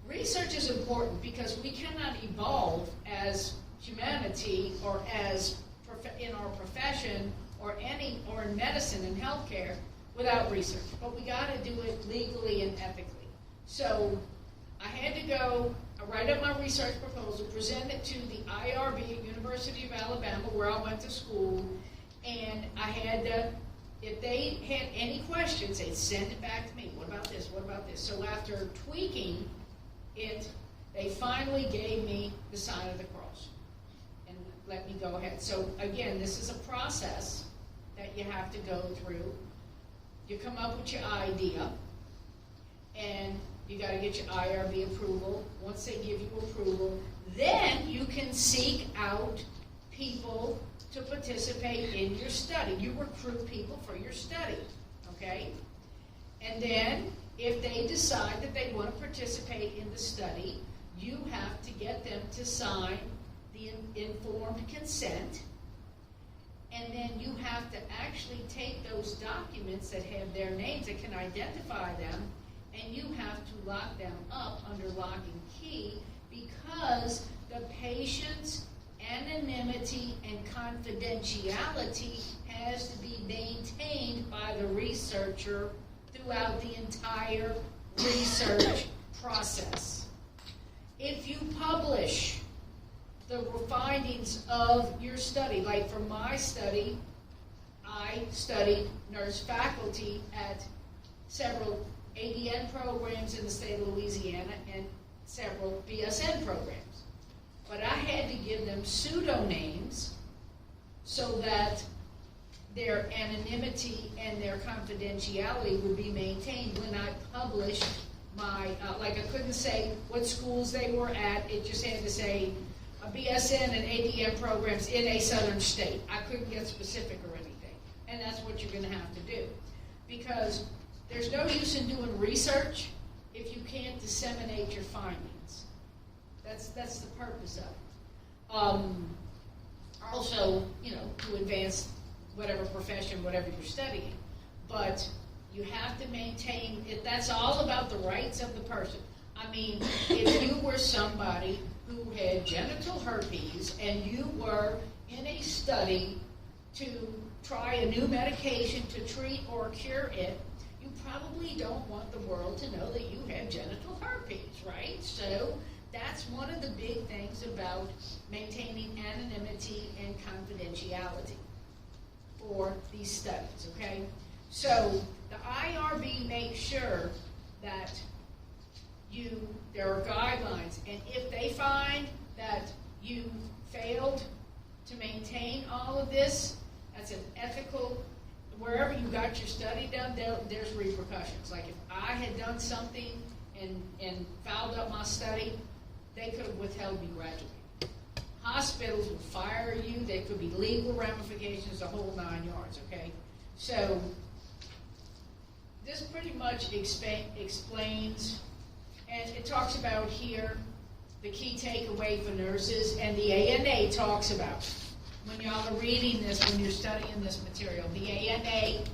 Speaker 1: research is important because we cannot evolve as humanity or as in our profession or in medicine and healthcare without research. But we got to do it legally and ethically. So I had to go write up my research proposal, present it to the IRB at University of Alabama, where I went to school, and I had to, if they had any questions, they'd send it back to me. What about this? What about this? So after tweaking it, they finally gave me the sign of the cross and let me go ahead. So again, this is a process that you have to go through. You come up with your idea, and you got to get your IRB approval. Once they give you approval, then you can seek out people to participate in your study. You recruit people for your study, okay? And then, if they decide that they want to participate in the study, you have to get them to sign the informed consent, and then you have to actually take those documents that have their names, that can identify them, and you have to lock them up under lock and key, because the patient's anonymity and confidentiality has to be maintained by the researcher throughout the entire research process. If you publish the findings of your study, like for my study, I studied nurse faculty at several ADN programs in the state of Louisiana and several BSN programs. But I had to give them pseudonames so that their anonymity and their confidentiality would be maintained when I published my, like I couldn't say what schools they were at, it just had to say a BSN and ADN programs in a southern state. I couldn't get specific or anything. And that's what you're going to have to do. Because there's no use in doing research if you can't disseminate your findings. That's the purpose of it. Also, to advance whatever profession, whatever you're studying. But you have to maintain it. That's all about the rights of the person. I mean, if you were somebody who had genital herpes and you were in a study to try a new medication to treat or cure it, you probably don't want the world to know that you have genital herpes, right? So that's one of the big things about maintaining anonymity and confidentiality for these studies, okay? So the IRB makes sure that there are guidelines, and if they find that you failed to maintain all of this, that's an ethical, wherever you got your study done, there's repercussions. Like if I had done something and fouled up my study, they could have withheld me graduating. Hospitals will fire you, there could be legal ramifications, the whole 9 yards, okay? So this pretty much explains, and it talks about here the key takeaway for nurses, and the ANA talks about, when y'all are reading this, when you're studying this material, the ANA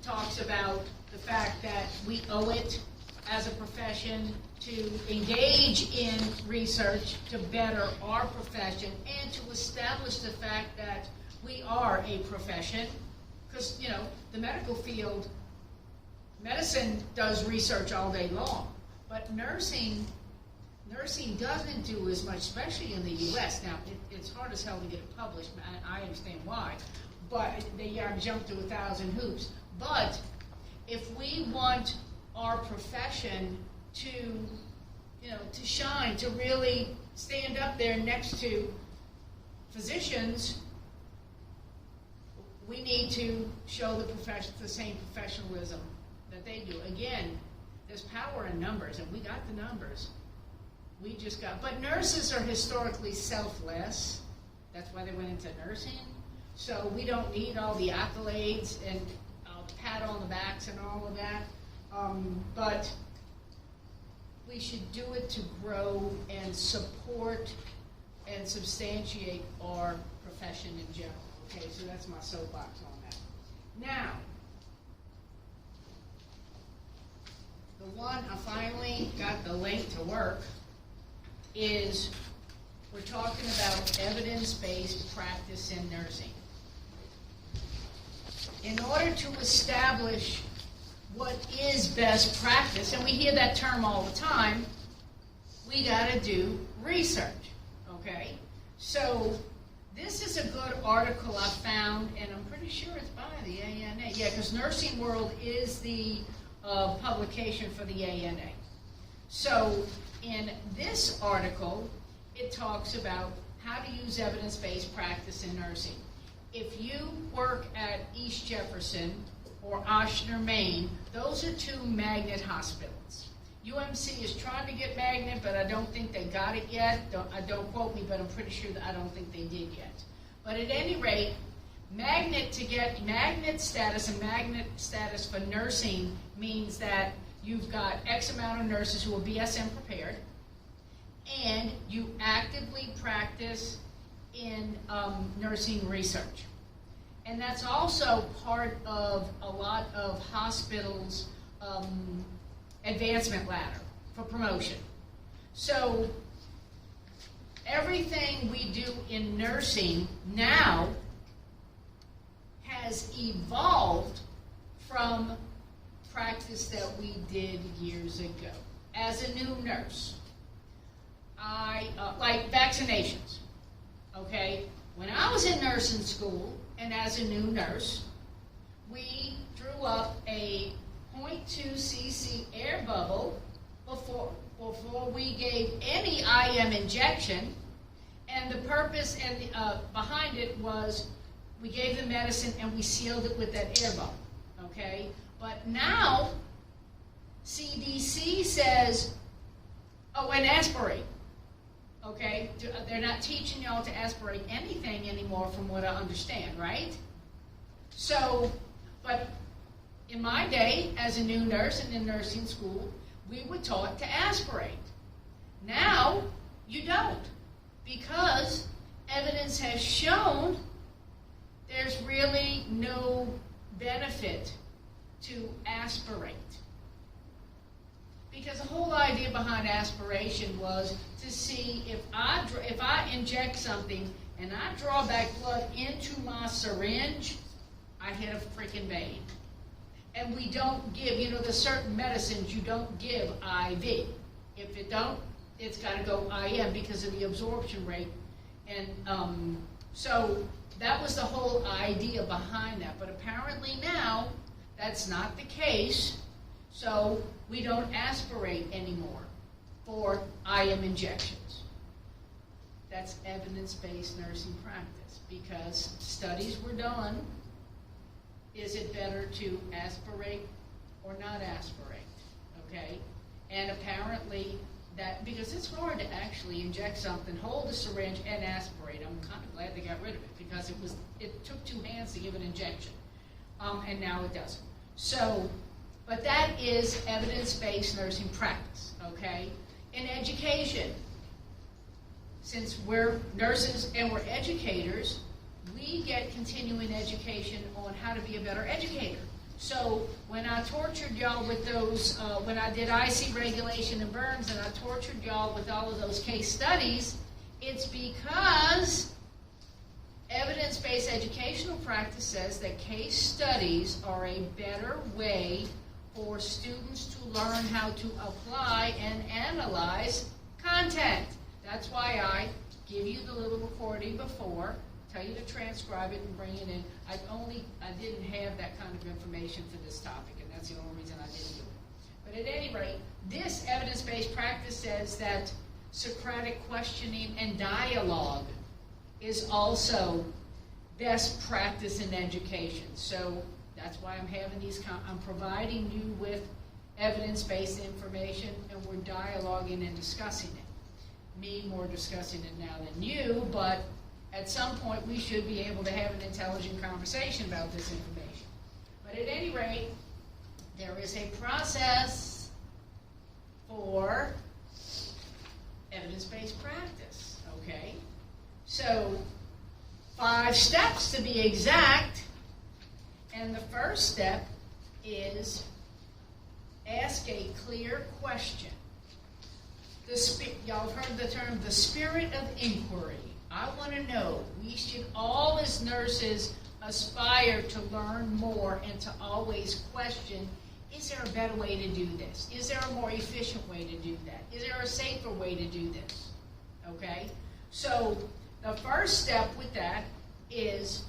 Speaker 1: talks about the fact that we owe it as a profession to engage in research to better our profession and to establish the fact that we are a profession, because, you know, the medical field, medicine does research all day long, but nursing doesn't do as much, especially in the U.S. Now, it's hard as hell to get it published, and I understand why, but they jump through 1,000 hoops. But if we want our profession to, you know, to shine, to really stand up there next to physicians, we need to show the same professionalism that they do. Again, there's power in numbers, and we got the numbers. We just got, but nurses are historically selfless. That's why they went into nursing. So we don't need all the accolades and pat on the backs and all of that. But we should do it to grow and support and substantiate our profession in general. Okay, so that's my soapbox on that. Now, the one I finally got the link to work is we're talking about evidence-based practice in nursing. In order to establish what is best practice, and we hear that term all the time, we got to do research, okay? So this is a good article I found, and I'm pretty sure it's by the ANA. Yeah, because Nursing World is the publication for the ANA. So in this article, it talks about how to use evidence-based practice in nursing. If you work at East Jefferson or Oshner, Maine, those are two magnet hospitals. UMC is trying to get magnet, but I don't think they got it yet. Don't quote me, but I'm pretty sure that I don't think they did yet. But at any rate, magnet, to get magnet status, and magnet status for nursing means that you've got X amount of nurses who are BSN prepared, and you actively practice in nursing research. And that's also part of a lot of hospitals' advancement ladder for promotion. So everything we do in nursing now has evolved from practice that we did years ago. As a new nurse, like vaccinations, okay? When I was in nursing school, and as a new nurse, we drew up a 0.2 cc air bubble before we gave any IM injection, and the purpose and behind it was we gave the medicine and we sealed it with that air bubble, okay? But now, CDC says, oh, and aspirate, okay? They're not teaching y'all to aspirate anything anymore from what I understand, right? So, but in my day, as a new nurse and in nursing school, we were taught to aspirate. Now, you don't, because evidence has shown there's really no benefit to aspirate. Because the whole idea behind aspiration was to see if I inject something and I draw back blood into my syringe, I hit a freaking vein. And we don't give, there's certain medicines you don't give IV. If it don't, it's got to go IM because of the absorption rate. And so that was the whole idea behind that. But apparently now, that's not the case. So we don't aspirate anymore for IM injections. That's evidence-based nursing practice because studies were done. Is it better to aspirate or not aspirate? Okay? And apparently that, because it's hard to actually inject something, hold a syringe and aspirate. I'm kind of glad they got rid of it because it took 2 hands to give an injection. And now it doesn't. So, but that is evidence-based nursing practice, okay? In education, since we're nurses and we're educators, we get continuing education on how to be a better educator. So when I tortured y'all with those, when I did IC regulation and burns and I tortured y'all with all of those case studies, it's because evidence-based educational practice says that case studies are a better way for students to learn how to apply and analyze content. That's why I give you the little recording before, tell you to transcribe it and bring it in. I didn't have that kind of information for this topic, and that's the only reason I didn't do it. But at any rate, this evidence-based practice says that Socratic questioning and dialogue is also best practice in education. So that's why I'm having these, I'm providing you with evidence-based information, and we're dialoguing and discussing it. Me more discussing it now than you, but at some point we should be able to have an intelligent conversation about this information. But at any rate, there is a process for evidence-based practice, okay? So 5 steps to be exact. And the first step is ask a clear question. Y'all have heard the term, the spirit of inquiry. I want to know. We should all as nurses aspire to learn more and to always question, is there a better way to do this? Is there a more efficient way to do that? Is there a safer way to do this? Okay? So the first step with that is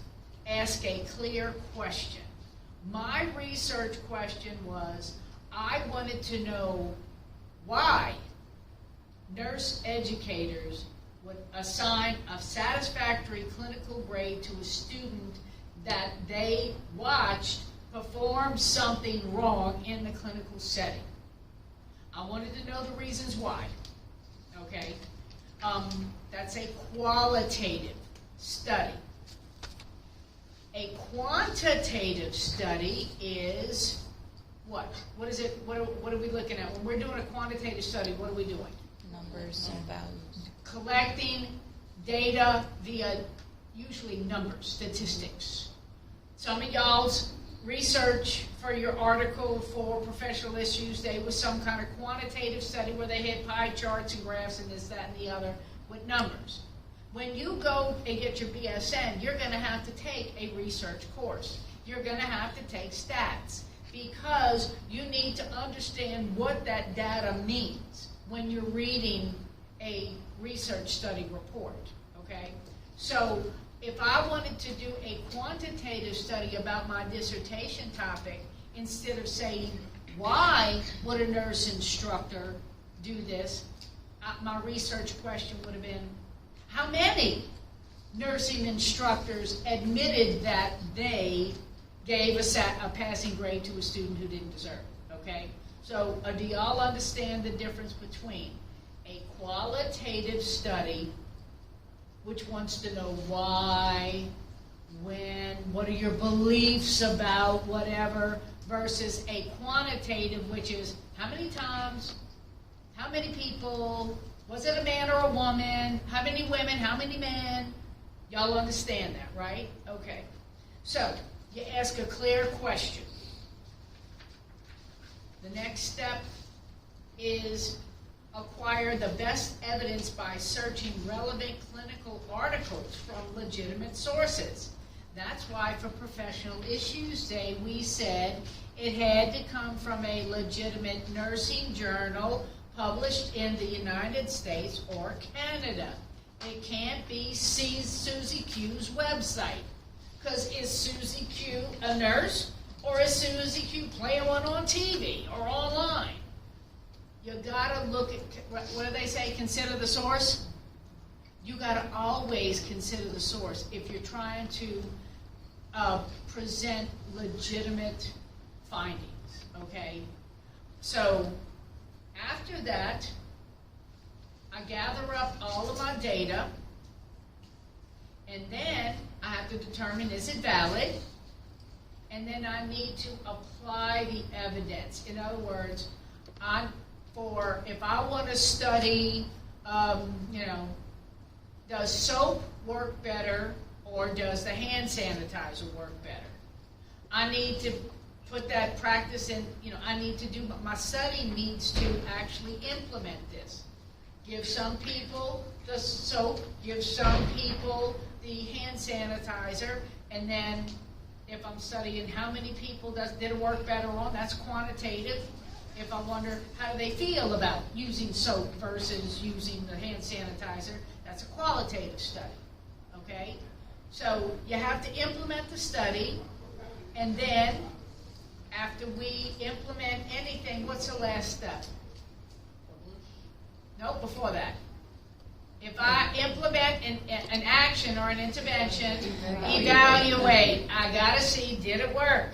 Speaker 1: ask a clear question. My research question was, I wanted to know why nurse educators would assign a satisfactory clinical grade to a student that they watched perform something wrong in the clinical setting. I wanted to know the reasons why. Okay? That's a qualitative study. A quantitative study is what? What is it? What are we looking at? When we're doing a quantitative study, what are we doing?
Speaker 4: Numbers and values.
Speaker 1: Collecting data via usually numbers, statistics. Some of y'all's research for your article for professional issues, they was some kind of quantitative study where they had pie charts and graphs and this, that, and the other with numbers. When you go and get your BSN, you're going to have to take a research course. You're going to have to take stats because you need to understand what that data means when you're reading a research study report, okay? So if I wanted to do a quantitative study about my dissertation topic, instead of saying, why would a nurse instructor do this, my research question would have been, how many nursing instructors admitted that they gave a passing grade to a student who didn't deserve it, okay? So do y'all understand the difference between a qualitative study, which wants to know why, when, what are your beliefs about whatever, versus a quantitative, which is how many times, how many people, was it a man or a woman, how many women, how many men? Y'all understand that, right? Okay. So you ask a clear question. The next step is acquire the best evidence by searching relevant clinical articles from legitimate sources. That's why for Professional Issues Day, we said it had to come from a legitimate nursing journal published in the United States or Canada. It can't be Susie Q's website. Because is Susie Q a nurse, or is Susie Q playing one on TV or online? You gotta look at, what do they say, consider the source? You gotta always consider the source if you're trying to present legitimate findings, okay? So, after that, I gather up all of my data, and then I have to determine, is it valid? And then I need to apply the evidence. In other words, if I want to study, does soap work better or does the hand sanitizer work better? I need to put that practice in, I need to do, my study needs to actually implement this. Give some people the soap, give some people the hand sanitizer, and then if I'm studying how many people did it work better on, that's quantitative. If I wonder how do they feel about using soap versus using the hand sanitizer, that's a qualitative study, okay? So you have to implement the study, and then after we implement anything, what's the last step? No, before that. If I implement an action or an intervention, evaluate. I gotta see, did it work?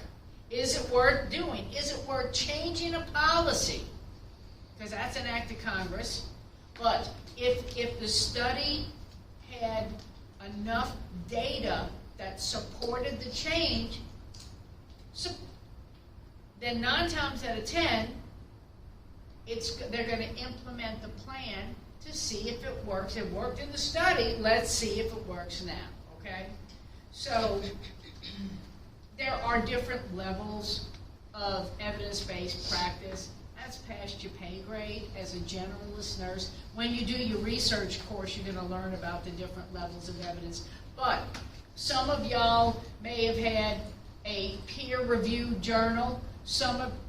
Speaker 1: Is it worth doing? Is it worth changing a policy? Because that's an act of Congress. But if the study had enough data that supported the change, then 9 times out of 10, they're going to implement the plan to see if it works. It worked in the study. Let's see if it works now. Okay? So there are different levels of evidence-based practice. That's past your pay grade as a generalist nurse. When you do your research course, you're going to learn about the different levels of evidence. But some of y'all may have had a peer-reviewed journal.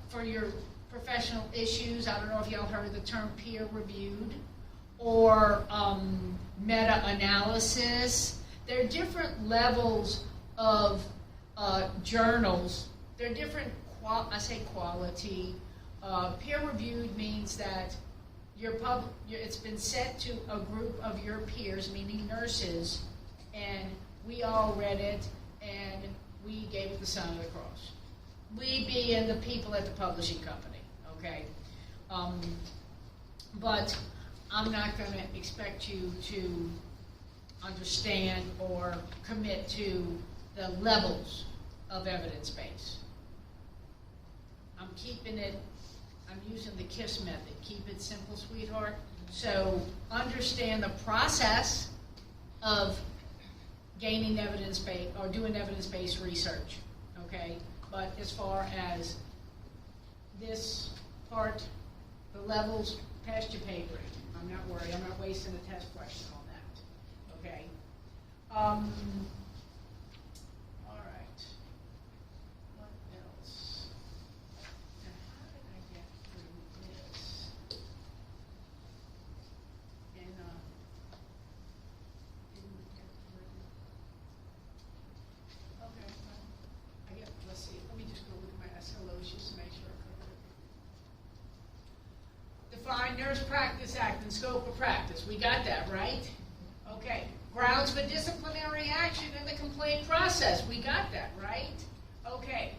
Speaker 1: For your professional issues, I don't know if y'all heard the term peer-reviewed, or meta-analysis. There are different levels of journals. There are different, quality. Peer-reviewed means that it's been sent to a group of your peers, meaning nurses, and we all read it, and we gave it the sign of the cross. We being the people at the publishing company, okay? But I'm not going to expect you to understand or commit to the levels of evidence base. I'm using the KISS method. Keep it simple, sweetheart. So understand the process of gaining evidence-based or doing evidence-based research, okay? But as far as this part, the levels, past your pay grade. I'm not worried. I'm not wasting a test question on that, okay? All right. What else? Now, how did I get through this? And didn't get through. Okay, well, let's see. Let me just go look at my SLOs just to make sure I covered it. Define Nurse Practice Act and scope of practice. We got that, right? Okay. Grounds for disciplinary action in the complaint process. We got that, right? Okay.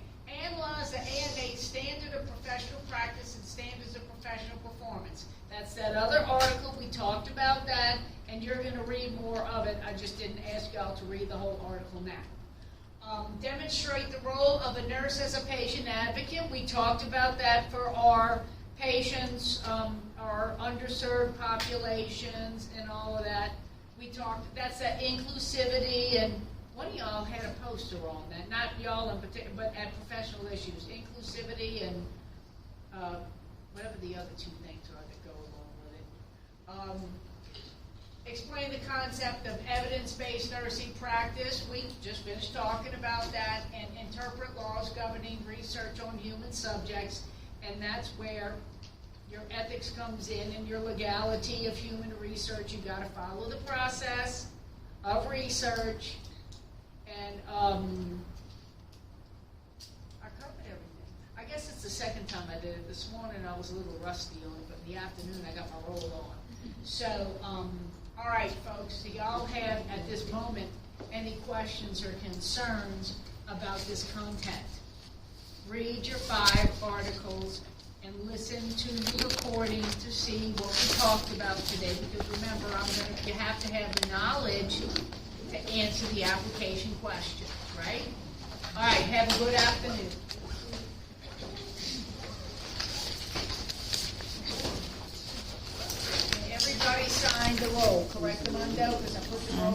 Speaker 1: Analyze the AMA standard of professional practice and standards of professional performance. That's that other article. We talked about that, and you're going to read more of it. I just didn't ask y'all to read the whole article now. Demonstrate the role of a nurse as a patient advocate. We talked about that for our patients, our underserved populations, and all of that. That's that inclusivity, and one of y'all had a poster on that, not y'all in particular, but at Professional Issues, inclusivity and whatever the other two things are that go along with it. Explain the concept of evidence-based nursing practice. We just finished talking about that, and interpret laws governing research on human subjects, and that's where your ethics comes in and your legality of human research. You got to follow the process of research, and I covered everything. I guess it's the second time I did it. This morning I was a little rusty on it, but in the afternoon I got my roll on. So, all right, folks, do y'all have at this moment any questions or concerns about this content? Read your 5 articles and listen to the recording to see what we talked about today, because remember, you have to have the knowledge to answer the application questions, right? All right, have a good afternoon. Everybody signed the roll, correct, Armando? Because I put the roll.